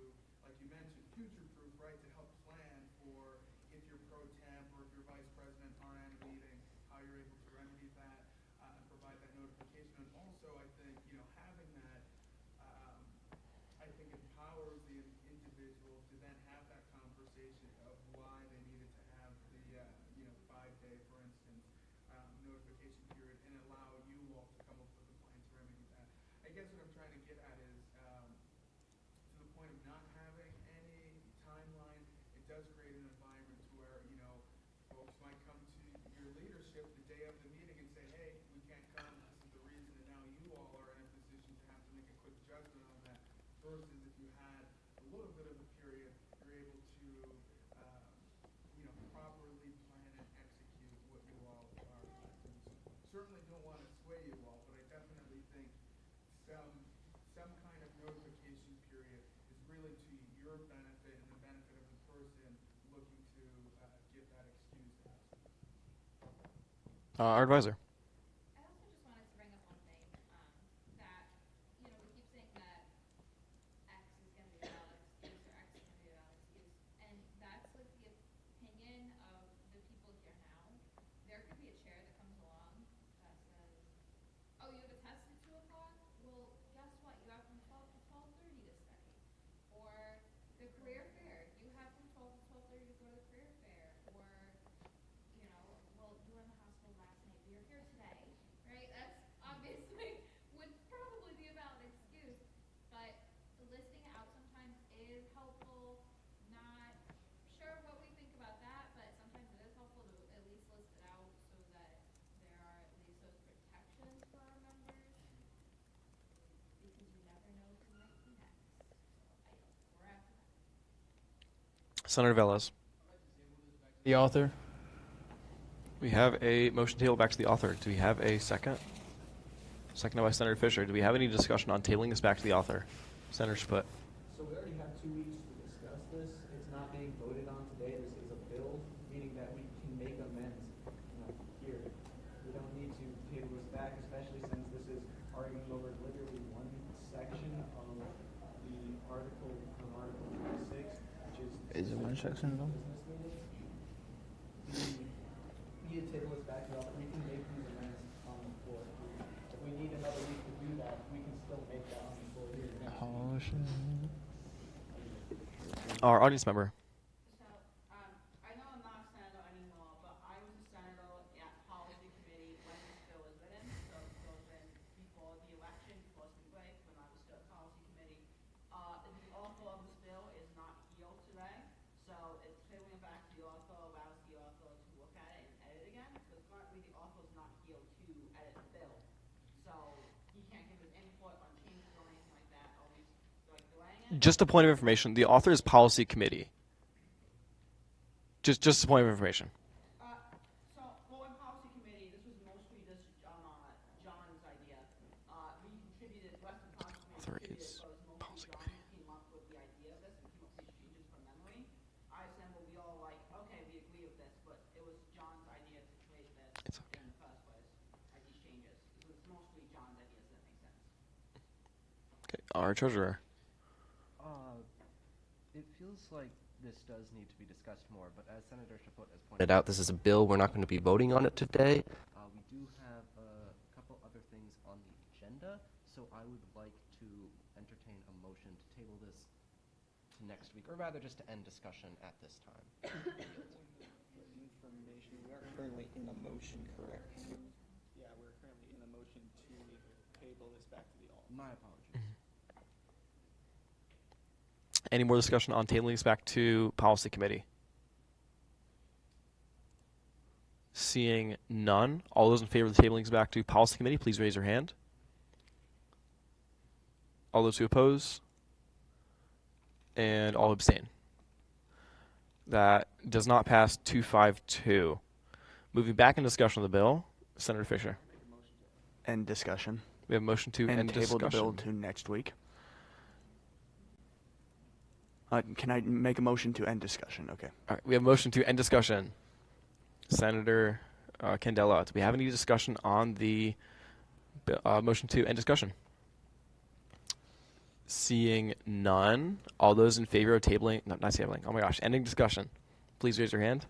Speaker 1: like you mentioned, future-proof, right, to help plan for if you're pro temp or if your vice president aren't at a meeting, how you're able to remedy that and provide that notification. And also, I think, having that, I think empowers the individual to then have that conversation of why they needed to have the, 5-day, for instance, notification period, and allow you all to come up with a plan to remedy that. I guess what I'm trying to get at is, to the point of not having any timeline, it does create an environment where, folks might come to your leadership the day of the meeting and say, hey, we can't come, this is the reason, and now you all are in a position to have to make a quick judgment on that, versus if you had a little bit of a period, you're able to, properly plan and execute what you all are doing. So certainly don't want to sway you all, but I definitely think some kind of notification period is really to your benefit and the benefit of the person looking to get that excuse out.
Speaker 2: Our advisor.
Speaker 5: I also just wanted to bring up one thing, that, we keep saying that X is going to be a valid excuse or X is going to be a valid excuse. And that's like the opinion of the people here now. There could be a chair that comes along that says, oh, you have a test at 2 o'clock? Well, guess what? You have from 12 to 12:30 to study. Or the career fair. You have from 12 to 12:30 to go to the career fair. Or, well, you were in the hospital last night, but you're here today, right? That's obviously would probably be a valid excuse, but listing it out sometimes is helpful. Not sure what we think about that, but sometimes it is helpful to at least list it out so that there are at least those protections for our members, because you never know who might be next. So we're after that.
Speaker 2: Senator Velez.
Speaker 9: The author.
Speaker 2: We have a motion table back to the author. Do we have a second? Seconded by Senator Fisher. Do we have any discussion on tabling this back to the author? Senator Sput.
Speaker 7: So we already have 2 weeks to discuss this. It's not being voted on today. This is a bill, meaning that we can make amends here. We don't need to
Speaker 13: intersection of them.
Speaker 6: You table this back to we can make these amendments on the floor. If we need another week to do that, we can still make that on the floor here next week.
Speaker 13: Oh shit.
Speaker 2: Our audience member.
Speaker 14: So, I know I'm not a senator anymore, but I was a senator at policy committee when this bill was written. So this bill's been before the election, before spring break, when I was still at policy committee. The author of this bill is not here today, so it's tabling it back to the author, allows the author to look at it and edit again. Because currently the author's not here to edit the bill, so he can't give his input on changes or anything like that. Always like delaying it.
Speaker 2: Just a point of information. The author is policy committee. Just a point of information.
Speaker 14: Well, in policy committee, this was mostly John's idea. We contributed, less than policy committee contributed, but it was mostly John who came up with the idea of this and came up with these changes from memory. I assembled, we all like, okay, we agree with this, but it was John's idea to create this in the first place, like these changes. So it's mostly John's ideas, if that makes sense.
Speaker 2: Okay, our treasurer.
Speaker 3: It feels like this does need to be discussed more, but as Senator Chaput has pointed out, this is a bill. We're not going to be voting on it today. We do have a couple other things on the agenda, so I would like to entertain a motion to table this to next week, or rather just to end discussion at this time.
Speaker 6: Information, we are currently in a motion, correct? Yeah, we're currently in a motion to table this back to the alt.
Speaker 3: My apologies.
Speaker 2: Any more discussion on tabling this back to policy committee? Seeing none, all those in favor of the tabling this back to policy committee, please raise your hand. All those who oppose? And all abstain. That does not pass 252. Moving back in discussion of the bill, Senator Fisher.
Speaker 13: End discussion.
Speaker 2: We have a motion to end
Speaker 13: table the bill
Speaker 2: discussion.
Speaker 13: to next week. Can I make a motion to end discussion? Okay.
Speaker 2: All right, we have a motion to end discussion. Senator Candela, do we have any discussion on the motion to end discussion? Seeing none, all those in favor of tabling, no, not tabling, oh my gosh, ending discussion, please raise your hand.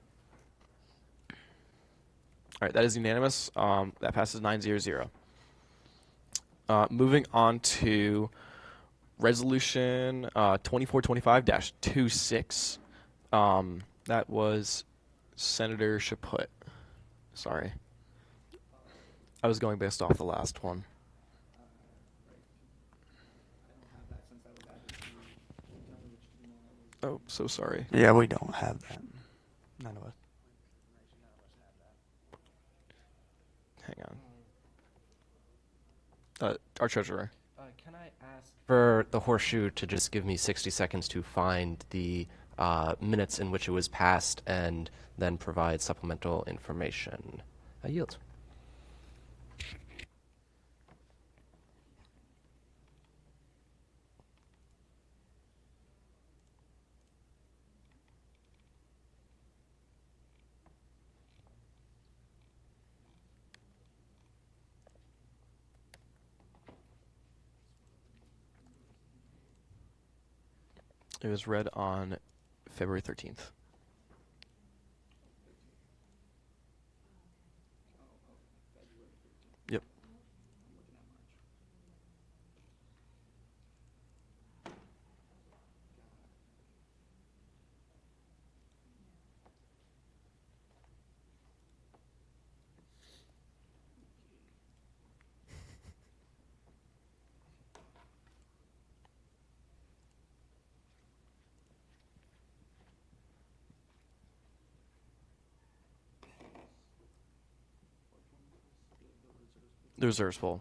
Speaker 2: All right, that is unanimous. That passes 9-0-0. Moving on to Resolution 2425-26. That was Senator Chaput. Sorry. I was going based off the last one. Oh, so sorry.
Speaker 13: Yeah, we don't have that. None of us.
Speaker 2: Hang on. Our treasurer.
Speaker 3: Can I ask for the horseshoe to just give me 60 seconds to find the minutes in which it was passed and then provide supplemental information? I yield.
Speaker 2: It was read on February 13th. Yep. The reserve's full.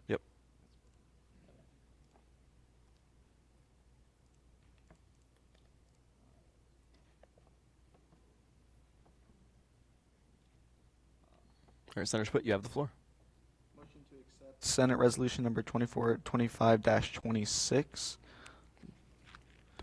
Speaker 2: Yep. All right, Senator Chaput, you have the floor.
Speaker 6: Motion to accept
Speaker 13: Senate Resolution number 2425-26.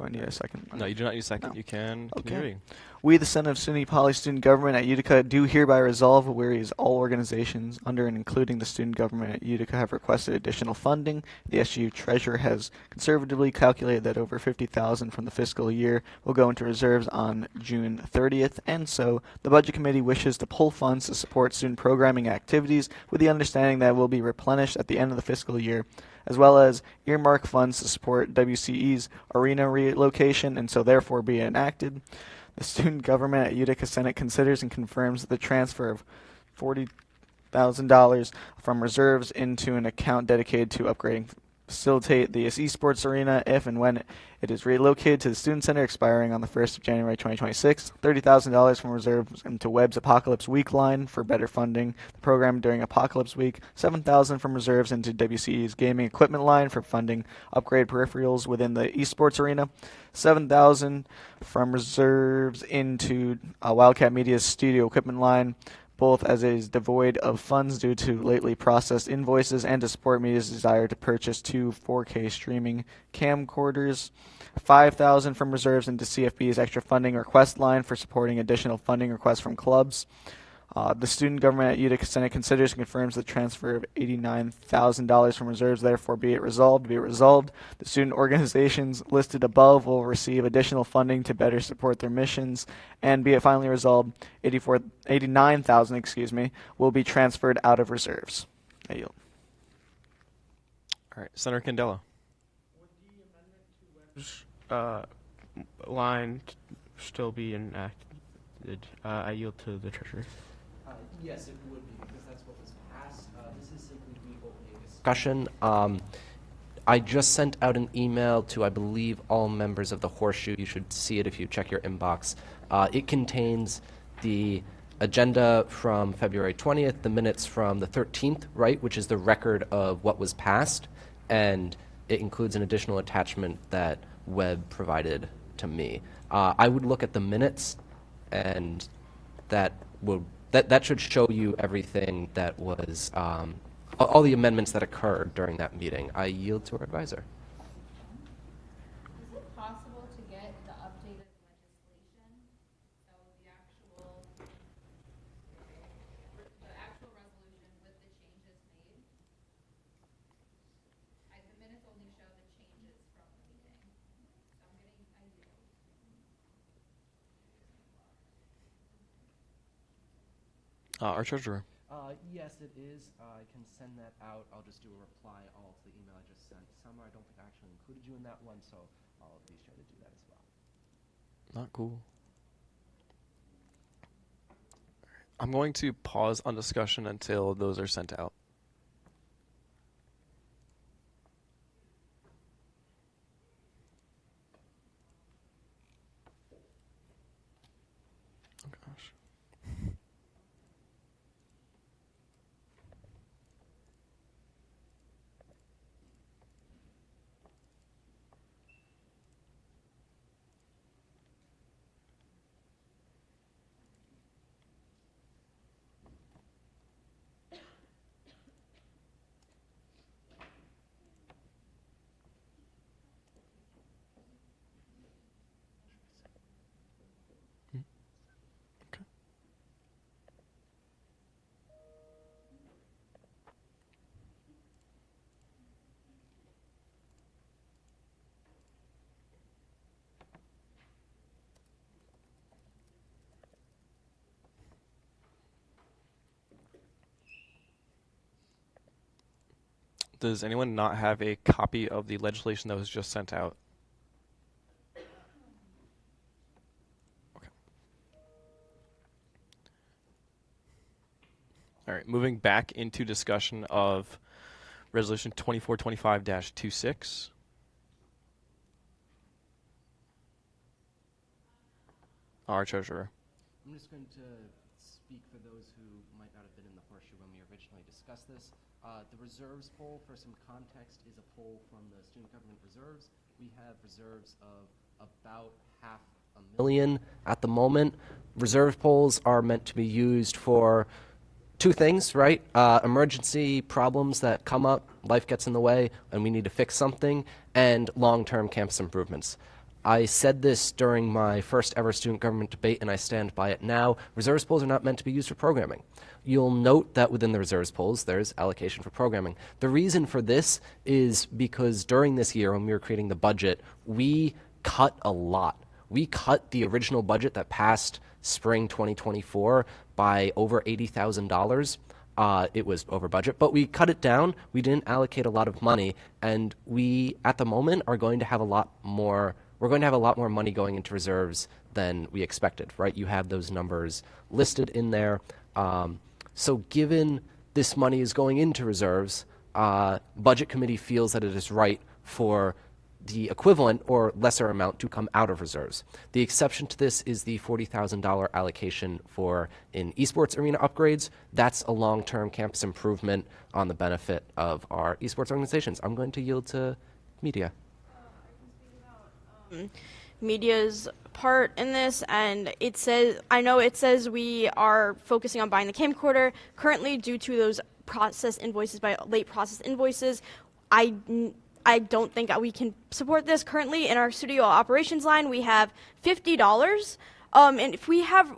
Speaker 13: Do I need a second?
Speaker 2: No, you do not need a second.
Speaker 13: No.
Speaker 2: You can
Speaker 13: Okay.
Speaker 2: continue reading.
Speaker 13: We, the Senate of SUNY Poly Student Government at Utica, do hereby resolve, whereas all organizations under and including the student government at Utica have requested additional funding. The SGU treasurer has conservatively calculated that over $50,000 from the fiscal year will go into reserves on June 30th, and so the Budget Committee wishes to pull funds to support student programming activities with the understanding that will be replenished at the end of the fiscal year, as well as earmark funds to support WCE's arena relocation, and so therefore be enacted. The student government at Utica Senate considers and confirms the transfer of $40,000 from reserves into an account dedicated to upgrading facilitate the esports arena if and when it is relocated to the student center expiring on the 1st of January 2026. $30,000 from reserves into Webb's Apocalypse Week line for better funding the program during Apocalypse Week. $7,000 from reserves into WCE's gaming equipment line for funding upgrade peripherals within the esports arena. $7,000 from reserves into Wildcat Media's studio equipment line, both as it is devoid of funds due to lately processed invoices and to support media's desire to purchase 2 4K streaming camcorders. $5,000 from reserves into CFB's extra funding request line for supporting additional funding requests from clubs. The student government at Utica Senate considers and confirms the transfer of $89,000 from reserves. Therefore, be it resolved. Be it resolved. The student organizations listed above will receive additional funding to better support their missions. And be it finally resolved, $89,000, will be transferred out of reserves. I yield.
Speaker 2: All right, Senator Candela.
Speaker 12: Line still be enacted. I yield to the treasurer.
Speaker 3: Yes, it would be, because that's what was passed. This is simply reopening discussion. I just sent out an email to, I believe, all members of the Horseshoe. You should see it if you check your inbox. It contains the agenda from February 20th, the minutes from the 13th, right, which is the record of what was passed, and it includes an additional attachment that Webb provided to me. I would look at the minutes, and that should show you everything that was, all the amendments that occurred during that meeting. I yield to our advisor.
Speaker 5: Is it possible to get the updated legislation, so the actual resolution with the changes made? The minutes only show the changes from the meeting, so I'm getting ideas.
Speaker 2: Our treasurer.
Speaker 3: Yes, it is. I can send that out. I'll just do a reply all to the email I just sent. Summer, I don't think I actually included you in that one, so I'll at least try to do that as well.
Speaker 2: Not cool. I'm going to pause on discussion until those are sent out. Oh gosh. Does anyone not have a copy of the legislation that was just sent out? Okay. All right, moving back into discussion of Resolution 2425-26. Our treasurer.
Speaker 3: I'm just going to speak for those who might not have been in the Horseshoe when we originally discussed this. The reserves poll, for some context, is a poll from the student government reserves. We have reserves of about $500,000 at the moment. Reserve polls are meant to be used for two things, right? Emergency problems that come up, life gets in the way, and we need to fix something, and long-term campus improvements. I said this during my first ever student government debate, and I stand by it now. Reserves polls are not meant to be used for programming. You'll note that within the reserves polls, there's allocation for programming. The reason for this is because during this year, when we were creating the budget, we cut a lot. We cut the original budget that passed spring 2024 by over $80,000. It was over budget, but we cut it down. We didn't allocate a lot of money, and we, at the moment, are going to have a lot more. We're going to have a lot more money going into reserves than we expected, right? You have those numbers listed in there. So given this money is going into reserves, Budget Committee feels that it is right for the equivalent or lesser amount to come out of reserves. The exception to this is the $40,000 allocation for in esports arena upgrades. That's a long-term campus improvement on the benefit of our esports organizations. I'm going to yield to media.
Speaker 10: Media's part in this, and it says, I know it says we are focusing on buying the camcorder. Currently, due to those late process invoices, I don't think we can support this. Currently, in our studio operations line, we have $50. And if we have,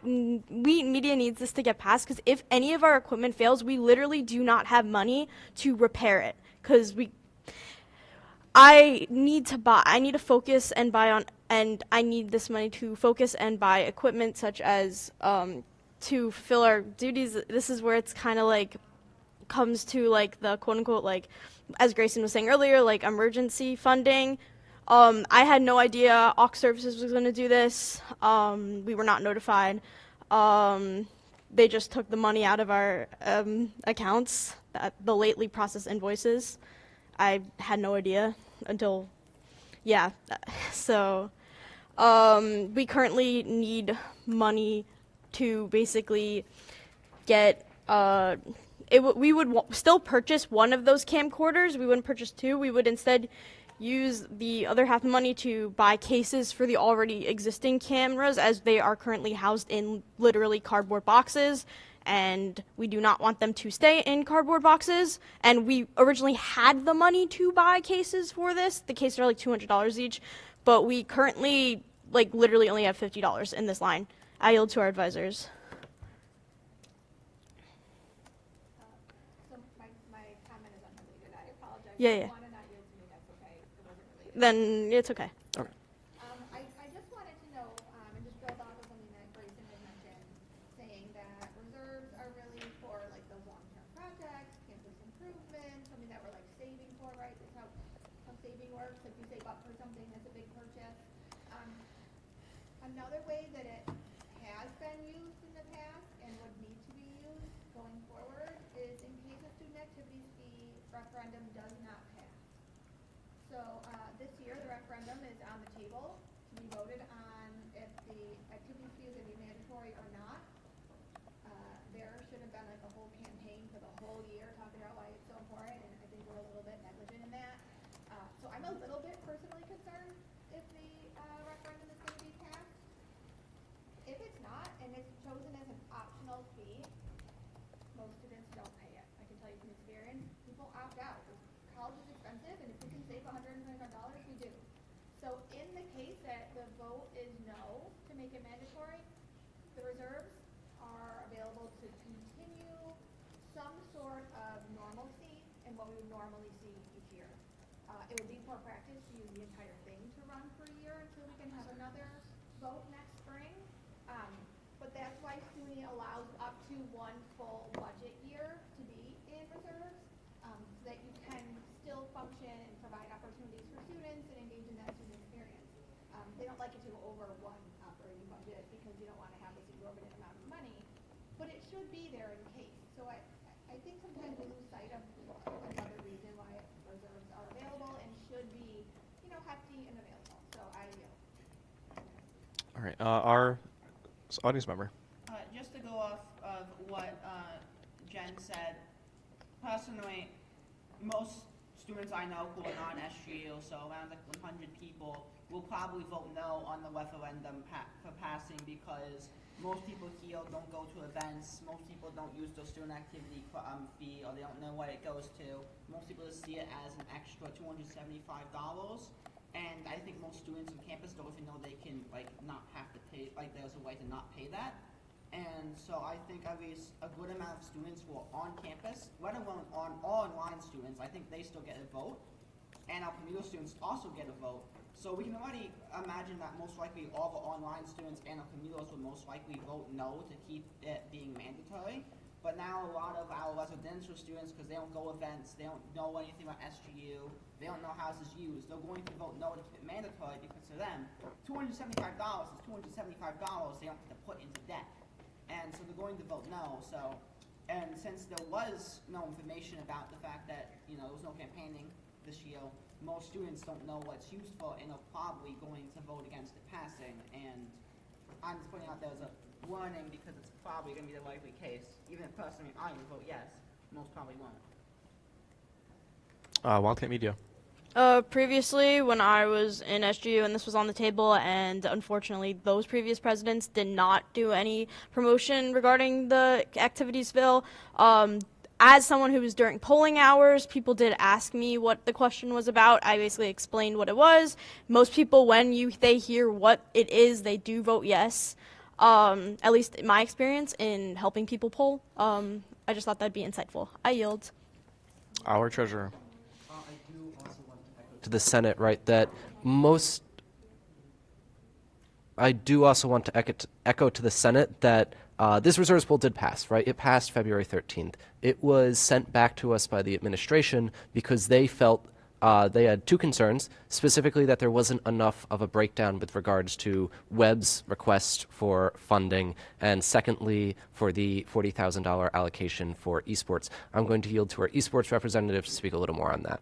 Speaker 10: media needs this to get passed, because if any of our equipment fails, we literally do not have money to repair it, because I need to focus and buy on, and I need this money to focus and buy equipment such as to fulfill our duties. This is where it's kind of like comes to like the quote unquote, like as Grayson was saying earlier, like emergency funding. I had no idea Aux Services was going to do this. We were not notified. They just took the money out of our accounts, the lately processed invoices. I had no idea until, yeah. So we currently need money to basically get, we would still purchase one of those camcorders. We wouldn't purchase two. We would instead use the other half of the money to buy cases for the already existing cameras, as they are currently housed in literally cardboard boxes, and we do not want them to stay in cardboard boxes. And we originally had the money to buy cases for this. The cases are like $200 each, but we currently like literally only have $50 in this line. I yield to our advisors.
Speaker 5: So my comment is unrelated. I apologize.
Speaker 10: Yeah,
Speaker 5: If
Speaker 10: yeah.
Speaker 5: you want to not yield to me, that's okay. It wasn't related.
Speaker 10: Then it's okay.
Speaker 3: Okay.
Speaker 5: I just wanted to know, and just build off of something that Grayson had mentioned, saying that reserves are really for like those long-term projects, campus improvement, something that we're like saving for, right? That's how saving works. Like you save up for something that's a big purchase. Another way that it has been used in the past and would need to be used going forward is in case a student activities fee referendum does not pass. So this year, the referendum is on the table to be voted on if the activity fee is going to be mandatory or not. There should have been like a whole campaign for the whole year talking about why it's so important, and I think we're a little bit negligent in that. So I'm a little bit personally concerned if the referendum is going to be passed. If it's not, and it's chosen as an optional fee, most students don't pay it. I can tell you from experience, people opt out. College is expensive, and if we can save $125, we do. So in the case that the vote is no to make it mandatory, the reserves are available to continue some sort of normalcy in what we would normally see each year. It would be poor practice to use the entire thing to run for a year until we can have another vote next spring. But that's why SUNY allows up to one full budget year to be in reserves, so that you can still function and provide opportunities for students and engage in that student experience. They don't like it to go over one operating budget because you don't want to have this exorbitant amount of money, but it should be there in case. So I think sometimes we lose sight of another reason why reserves are available and should be, hefty and available. So I yield.
Speaker 2: All right. Our audience member.
Speaker 14: Just to go off of what Jen said, personally, most students I know who are non-SGU, so around like 100 people, will probably vote no on the referendum for passing, because most people here don't go to events, most people don't use their student activity fee, or they don't know what it goes to. Most people just see it as an extra $275. And I think most students on campus don't even know they can like not have to pay, like there's a way to not pay that. And so I think at least a good amount of students who are on campus, let alone on all online students, I think they still get a vote. And our commuter students also get a vote. So we can already imagine that most likely all the online students and our commuters will most likely vote no to keep it being mandatory. But now a lot of our residential students, because they don't go events, they don't know anything about SGU, they don't know how this is used, they're going to vote no to keep it mandatory because to them, $275 is $275 they don't have to put into debt. And so they're going to vote no. So, and since there was no information about the fact that, there was no campaigning this year, most students don't know what it's used for and are probably going to vote against it passing. And I'm just pointing out there's a warning because it's probably going to be the likely case. Even if personally I would vote yes, most probably won't.
Speaker 2: Wildcat Media.
Speaker 10: Previously, when I was in SGU and this was on the table, and unfortunately those previous presidents did not do any promotion regarding the activities bill. As someone who was during polling hours, people did ask me what the question was about. I basically explained what it was. Most people, when they hear what it is, they do vote yes. At least in my experience in helping people poll. I just thought that'd be insightful. I yield.
Speaker 2: Our treasurer.
Speaker 3: To the Senate, right, that most I do also want to echo to the Senate that this reserves poll did pass, right? It passed February 13th. It was sent back to us by the administration because they felt they had two concerns, specifically that there wasn't enough of a breakdown with regards to Webb's request for funding, and secondly, for the $40,000 allocation for esports. I'm going to yield to our esports representative to speak a little more on that.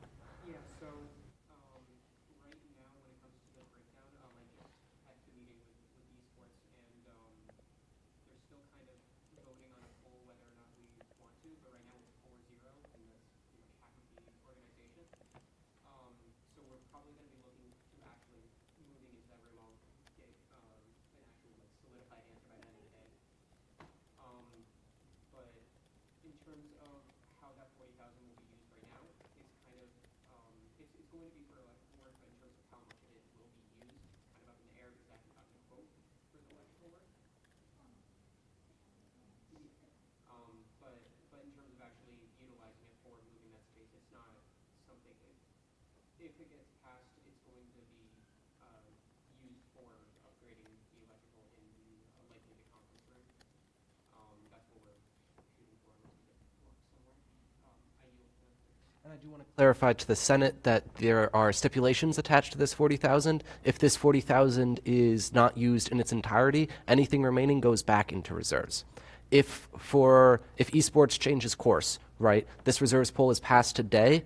Speaker 3: And I do want to clarify to the Senate that there are stipulations attached to this $40,000. If this $40,000 is not used in its entirety, anything remaining goes back into reserves. If esports changes course, right, this reserves poll is passed today,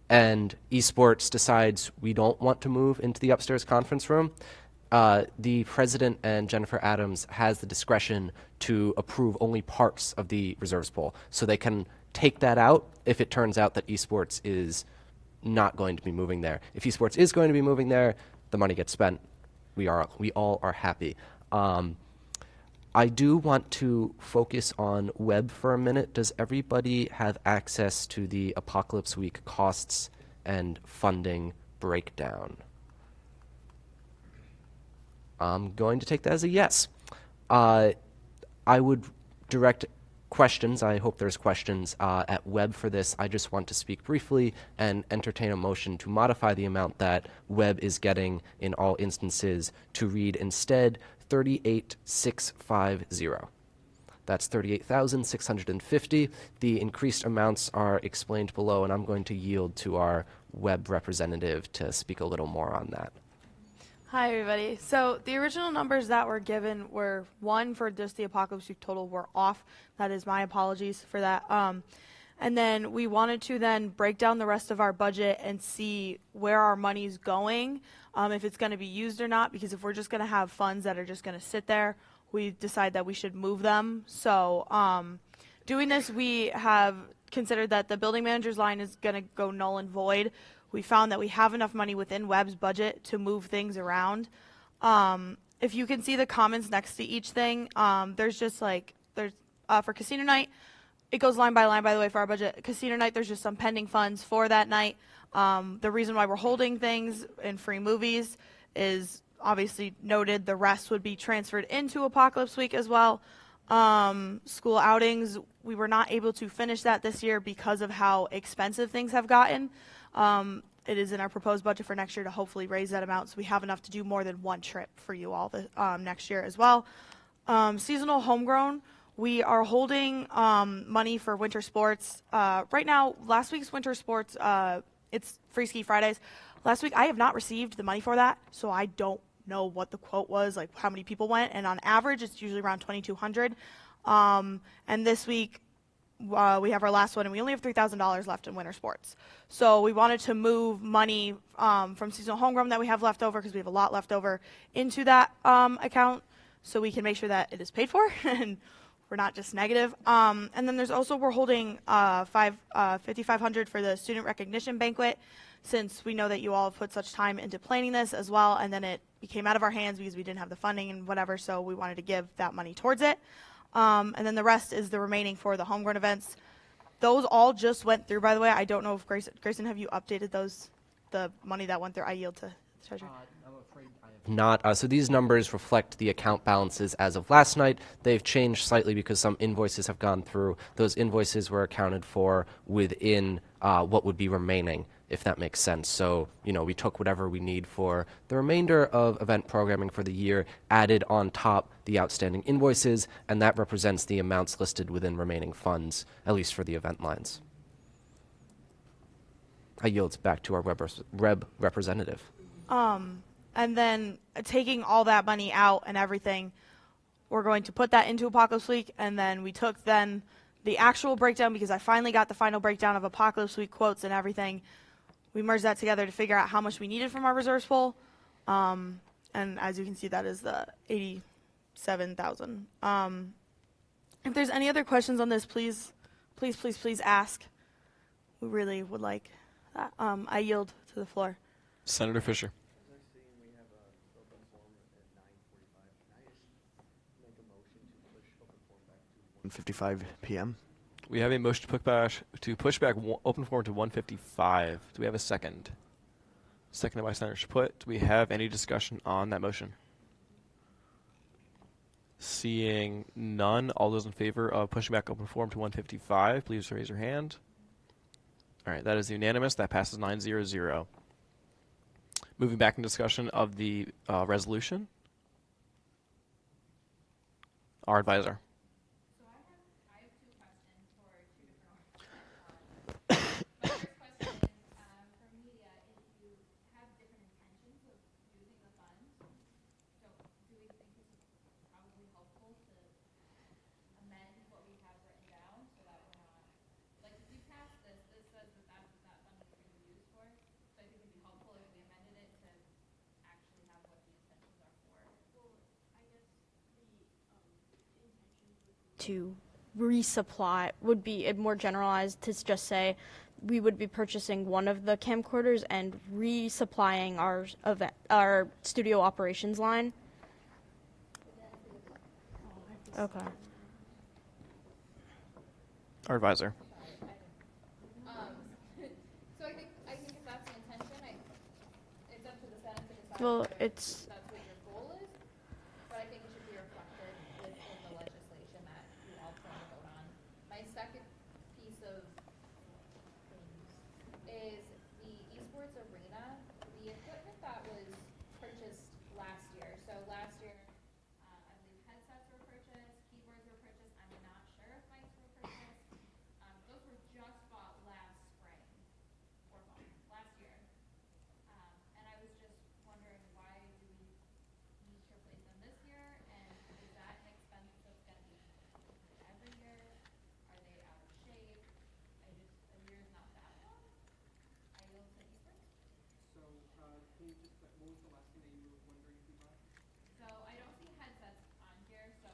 Speaker 3: and esports decides we don't want to move into the upstairs conference room, the president and Jennifer Adams has the discretion to approve only parts of the reserves poll, so they can take that out if it turns out that esports is not going to be moving there. If esports is going to be moving there, the money gets spent. We all are happy. I do want to focus on Webb for a minute. Does everybody have access to the Apocalypse Week costs and funding breakdown? I'm going to take that as a yes. I would direct questions. I hope there's questions at Webb for this. I just want to speak briefly and entertain a motion to modify the amount that Webb is getting in all instances to read instead 38,650. That's 38,650. The increased amounts are explained below, and I'm going to yield to our Webb representative to speak a little more on that.
Speaker 8: Hi, everybody. So the original numbers that were given were one for just the Apocalypse Week total were off. That is my apologies for that. And then we wanted to then break down the rest of our budget and see where our money's going, if it's going to be used or not, because if we're just going to have funds that are just going to sit there, we decide that we should move them. So doing this, we have considered that the building manager's line is going to go null and void. We found that we have enough money within Webb's budget to move things around. If you can see the comments next to each thing, there's just like, for casino night, it goes line by the way for our budget. Casino night, there's just some pending funds for that night. The reason why we're holding things in free movies is obviously noted. The rest would be transferred into Apocalypse Week as well. School outings, we were not able to finish that this year because of how expensive things have gotten. It is in our proposed budget for next year to hopefully raise that amount so we have enough to do more than one trip for you all next year as well. Seasonal homegrown, we are holding money for winter sports. Right now, last week's winter sports, it's Free Ski Fridays. Last week, I have not received the money for that, so I don't know what the quote was, like how many people went, and on average, it's usually around 2,200. And this week, we have our last one, and we only have $3,000 left in winter sports. So we wanted to move money from seasonal homegrown that we have left over, because we have a lot left over, into that account, so we can make sure that it is paid for, and we're not just negative. And then there's also, we're holding $5,500 for the student recognition banquet, since we know that you all have put such time into planning this as well, and then it became out of our hands because we didn't have the funding and whatever, so we wanted to give that money towards it. And then the rest is the remaining for the homegrown events. Those all just went through, by the way. I don't know if Grayson, have you updated those, the money that went through? I yield to the treasurer.
Speaker 3: I'm afraid I have not. So these numbers reflect the account balances as of last night. They've changed slightly because some invoices have gone through. Those invoices were accounted for within what would be remaining, if that makes sense. So, we took whatever we need for the remainder of event programming for the year, added on top the outstanding invoices, and that represents the amounts listed within remaining funds, at least for the event lines. I yield back to our Reb representative.
Speaker 8: And then taking all that money out and everything, we're going to put that into Apocalypse Week, and then we took then the actual breakdown, because I finally got the final breakdown of Apocalypse Week quotes and everything. We merged that together to figure out how much we needed from our reserves pool. And as you can see, that is the $87,000. If there's any other questions on this, please ask. We really would like that. I yield to the floor.
Speaker 2: Senator Fisher.
Speaker 15: 1:55 p.m.
Speaker 2: We have a motion to push back open forum to 1:55. Do we have a second? Seconded by Senator Chaput. Do we have any discussion on that motion? Seeing none, all those in favor of pushing back open forum to 1:55, please raise your hand. All right, that is unanimous. That passes 9-0-0. Moving back in discussion of the resolution. Our advisor.
Speaker 10: To resupply would be more generalized to just say we would be purchasing one of the camcorders and resupplying our studio operations line. Okay.
Speaker 2: Our advisor.
Speaker 5: So I think if that's the intention, it's up to the Senate to decide.
Speaker 10: Well,
Speaker 5: whether
Speaker 10: it's
Speaker 5: that's what your goal is, but I think it should be reflected within the legislation that you all plan to vote on. My second piece of things is the esports arena, the equipment that was purchased last year. So last year, I believe headsets were purchased, keyboards were purchased. I'm not sure if mics were purchased. Those were just bought last spring or fall, last year. And I was just wondering, why do we need to replace them this year? And is that an expense that's going to be every year? Are they out of shape? A year is not that long. I yield to esports.
Speaker 11: So, can you just, what was the last thing that you were wondering if we bought?
Speaker 5: So I don't see headsets on here, so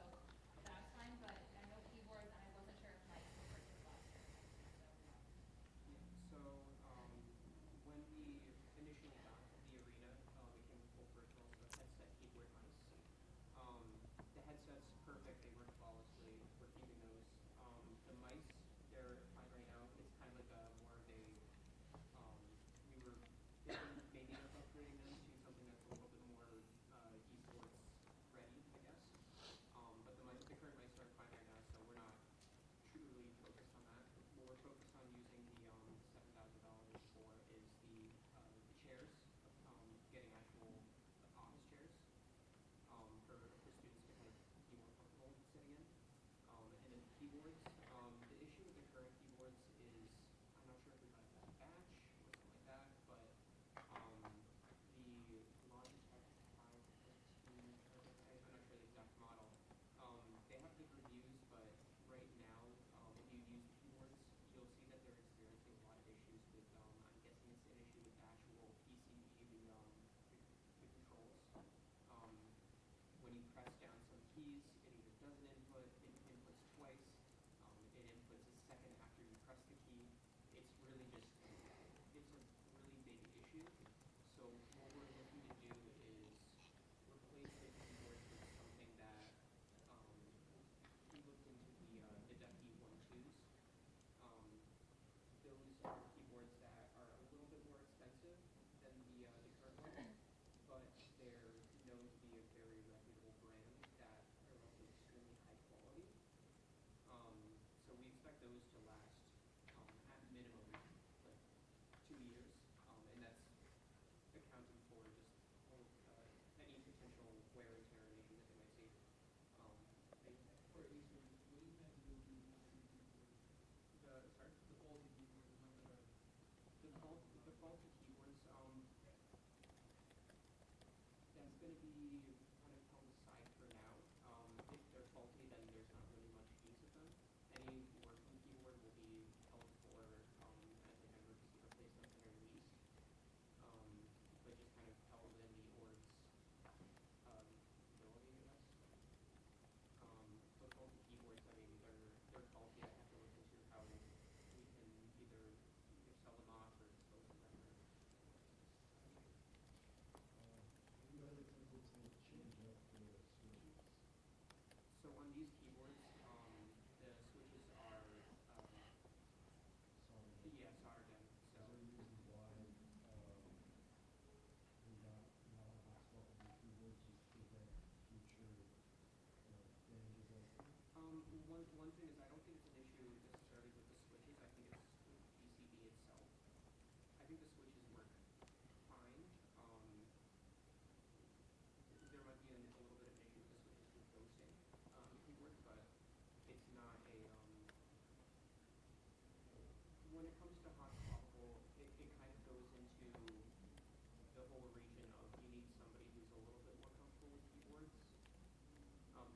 Speaker 5: that's fine, but I know keyboards, and I wasn't sure if mics were purchased last year.
Speaker 11: So, when we initially got the arena, it came with full peripherals, so headset, keyboard, mice. The headset's perfect, they work flawlessly, we're keeping those. The mice, they're fine right now. It's kind of like more of a, we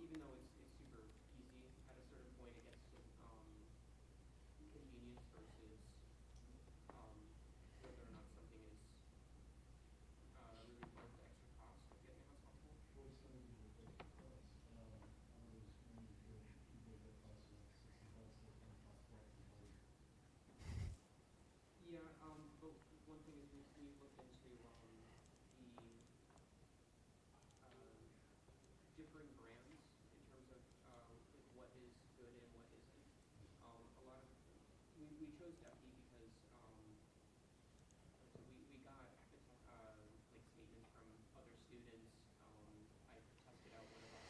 Speaker 4: even though it's super easy, at a certain point it gets to convenience versus whether or not something is really worth the extra cost of getting a house level. Yeah, but one thing is we've looked into the differing brands in terms of like what is good and what isn't. A lot of we chose Deputy because we got like statements from other students. I tested out one of our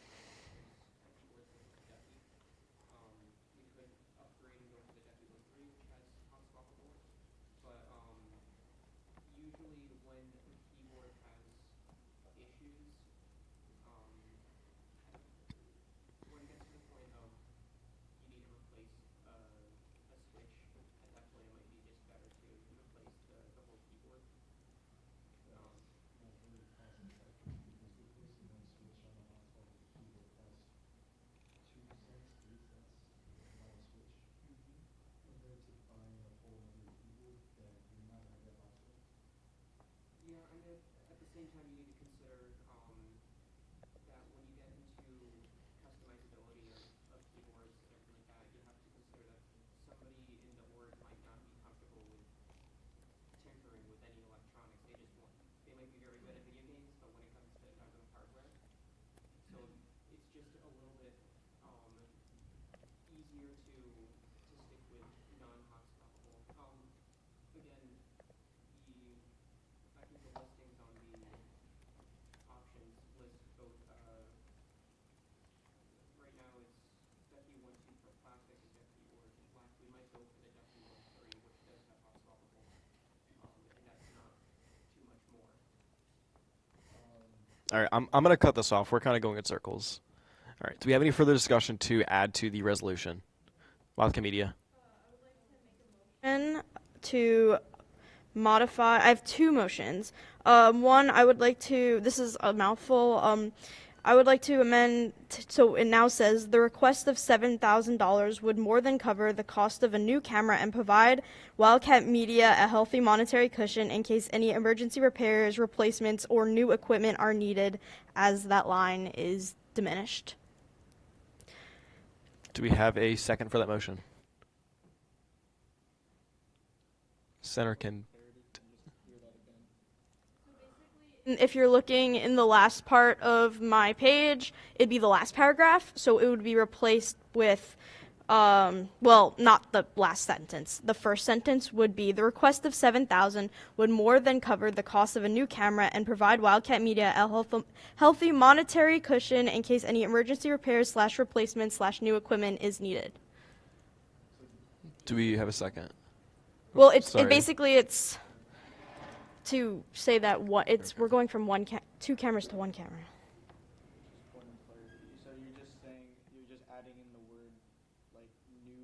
Speaker 4: keyboards with the Deputy. We could upgrade and go to the Deputy Look 3, which has hot swappable. But usually when the keyboard has issues, when it gets to the point of you need to replace a switch, at that point it might be just better to replace the whole keyboard. Yeah, I mean, at the same time, you need to consider that when you get into customizability of keyboards and everything like that, you have to consider that somebody in the org might not be comfortable with tinkering with any electronics. They might be very good at video games, but when it comes to messing with hardware, so it's just a little bit easier to stick with non-hot swappable. Again, I think the listings on the options list both. Right now it's Ducky 1 2 for plastic and Ducky Origin Black. We might go for the Ducky 1 3, which does have hot swappable, and that's not too much more.
Speaker 2: All right, I'm going to cut this off. We're kind of going in circles. All right, do we have any further discussion to add to the resolution? Wildcat Media.
Speaker 10: And to modify, I have two motions. One, I would like to, this is a mouthful, I would like to amend, so it now says, the request of $7,000 would more than cover the cost of a new camera and provide Wildcat Media a healthy monetary cushion in case any emergency repairs, replacements, or new equipment are needed as that line is diminished.
Speaker 2: Do we have a second for that motion? Center can.
Speaker 10: If you're looking in the last part of my page, it'd be the last paragraph, so it would be replaced with, well, not the last sentence. The first sentence would be, the request of $7,000 would more than cover the cost of a new camera and provide Wildcat Media a healthy monetary cushion in case any emergency repairs / replacements / new equipment is needed.
Speaker 2: Do we have a second?
Speaker 10: Well, it's to say that we're going from two cameras to one camera.
Speaker 6: So you're just saying, you're just adding in the word, like, new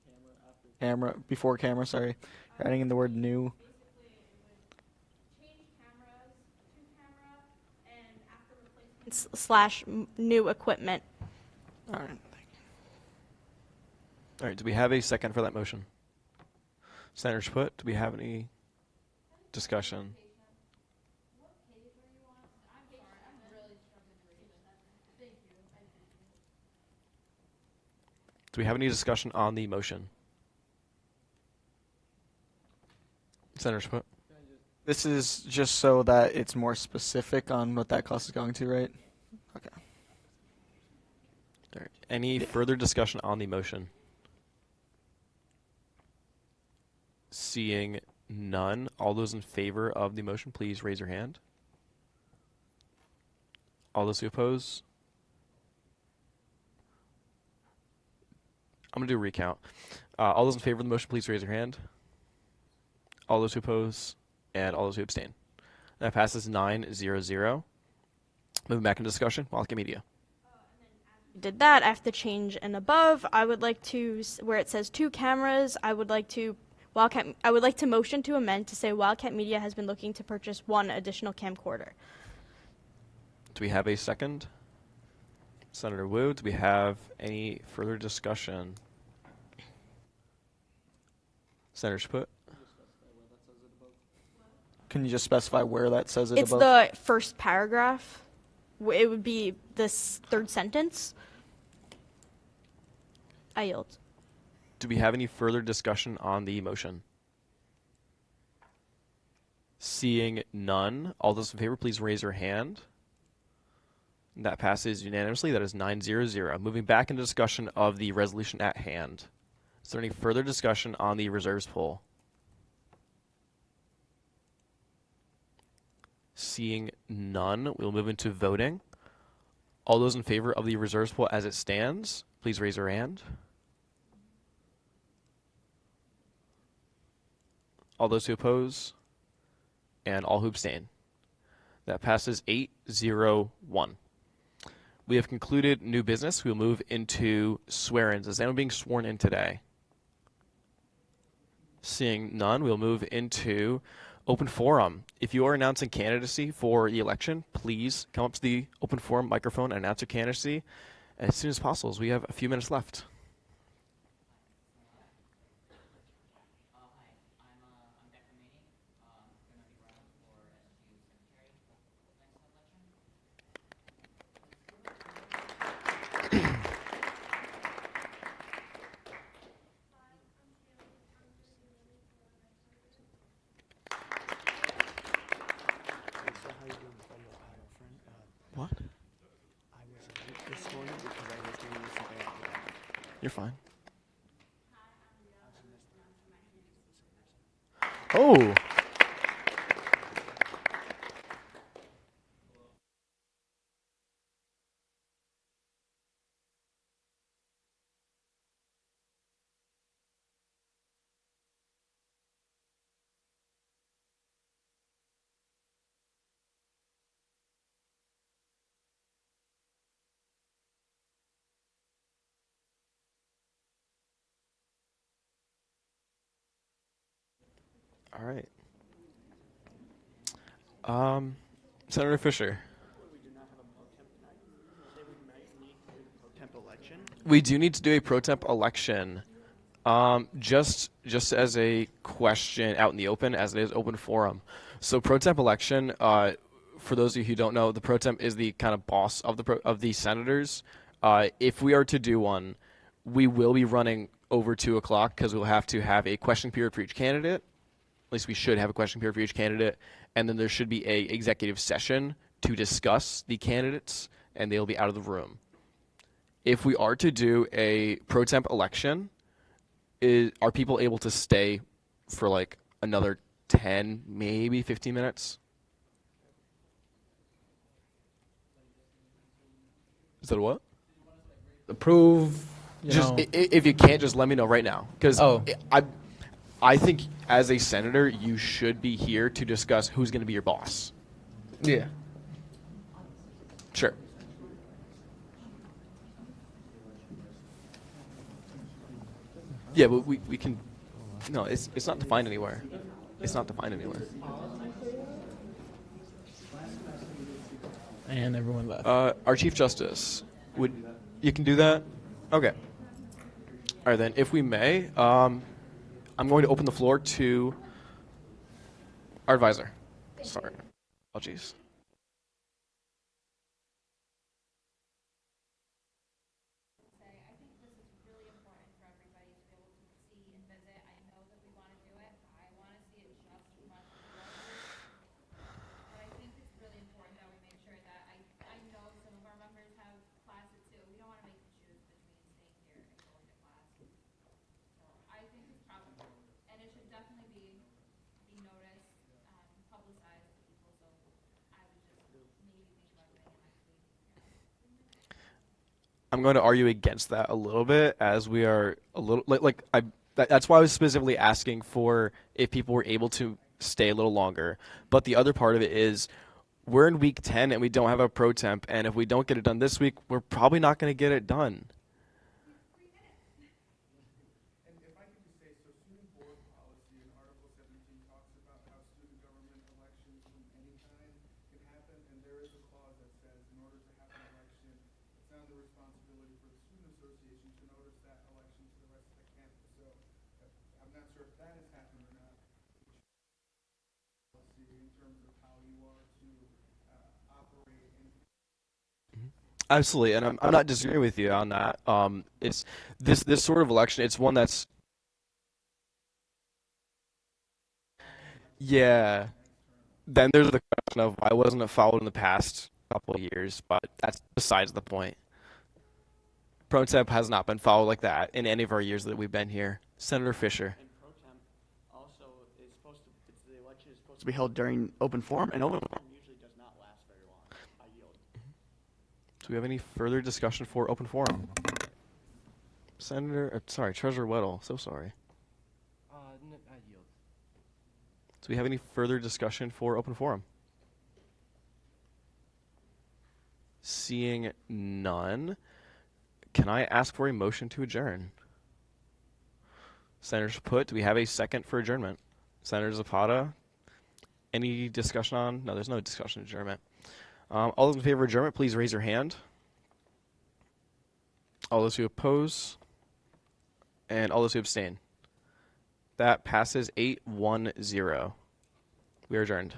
Speaker 6: camera after
Speaker 13: Camera, before camera, sorry. You're adding in the word new.
Speaker 10: Basically, it would change cameras to camera and after replacements / new equipment.
Speaker 13: All right.
Speaker 2: All right, do we have a second for that motion? Senator Schputt, do we have any discussion? Do we have any discussion on the motion? Senator Schputt?
Speaker 13: This is just so that it's more specific on what that cost is going to, right? Okay.
Speaker 2: All right. Any further discussion on the motion? Seeing none, all those in favor of the motion, please raise your hand. All those who oppose? I'm going to do a recount. All those in favor of the motion, please raise your hand. All those who oppose, and all those who abstain. That passes 9-0-0. Moving back into discussion, Wildcat Media.
Speaker 10: Did that, I have to change an above. I would like to, where it says two cameras, I would like to motion to amend to say Wildcat Media has been looking to purchase one additional camcorder.
Speaker 2: Do we have a second? Senator Wu, do we have any further discussion? Senator Chaput?
Speaker 13: Can you just specify where that says it
Speaker 10: It's
Speaker 13: above?
Speaker 10: the first paragraph. It would be this third sentence. I yield.
Speaker 2: Do we have any further discussion on the motion? Seeing none, all those in favor, please raise your hand. That passes unanimously. That is 9-0-0. Moving back into discussion of the resolution at hand. Is there any further discussion on the reserves poll? Seeing none, we'll move into voting. All those in favor of the reserves poll as it stands, please raise your hand. All those who oppose, and all who abstain. That passes 8-0-1. We have concluded new business. We'll move into swear-ins. Is anyone being sworn in today? Seeing none, we'll move into open forum. If you are announcing candidacy for the election, please come up to the open forum microphone and announce your candidacy as soon as possible, as we have a few minutes left. What?
Speaker 7: I was late this morning because I was doing something else.
Speaker 2: You're fine. Oh. All right. Senator Fisher. We do need to do a pro temp election. Just as a question out in the open, as it is open forum. So pro temp election, for those of you who don't know, the pro temp is the kind of boss of the senators. If we are to do one, we will be running over 2 o'clock because we'll have to have a question period for each candidate. At least we should have a question period for each candidate, and then there should be a executive session to discuss the candidates, and they'll be out of the room. If we are to do a pro temp election, are people able to stay for like another 10, maybe 15 minutes? Is that what?
Speaker 16: Approve.
Speaker 2: If you can't, just let me know right now, because I think as a senator, you should be here to discuss who's going to be your boss.
Speaker 16: Yeah.
Speaker 2: Sure. Yeah, but we can. No, it's not defined anywhere. It's not defined anywhere.
Speaker 16: And everyone left.
Speaker 2: Our Chief Justice, you can do that? Okay. All right, then, if we may, I'm going to open the floor to our advisor. Sorry. Apologies. I'm going to argue against that a little bit, as we are a little that's why I was specifically asking for if people were able to stay a little longer. But the other part of it is we're in week 10 and we don't have a pro temp, and if we don't get it done this week, we're probably not going to get it done.
Speaker 1: the responsibility for the student association to notice that election to the rest of the campus. So I'm not sure if that has happened or not. In terms of how you are to operate in
Speaker 2: Absolutely, and I'm not disagreeing with you on that. It's this sort of election. It's one that's yeah. Then there's the question of why wasn't it followed in the past couple of years, but that's besides the point. Pro temp has not been followed like that in any of our years that we've been here. Senator Fisher.
Speaker 7: And pro temp also is supposed to, the election is supposed to be held during open forum, and open forum usually does not last very long. I yield.
Speaker 2: Do we have any further discussion for open forum? Treasurer Weddle. So sorry.
Speaker 3: I yield.
Speaker 2: Do we have any further discussion for open forum? Seeing none, can I ask for a motion to adjourn? Senator Put, do we have a second for adjournment? Senator Zapata, any discussion on? No, there's no discussion adjournment. All those in favor of adjournment, please raise your hand. All those who oppose, and all those who abstain. That passes 8-1-0. We are adjourned.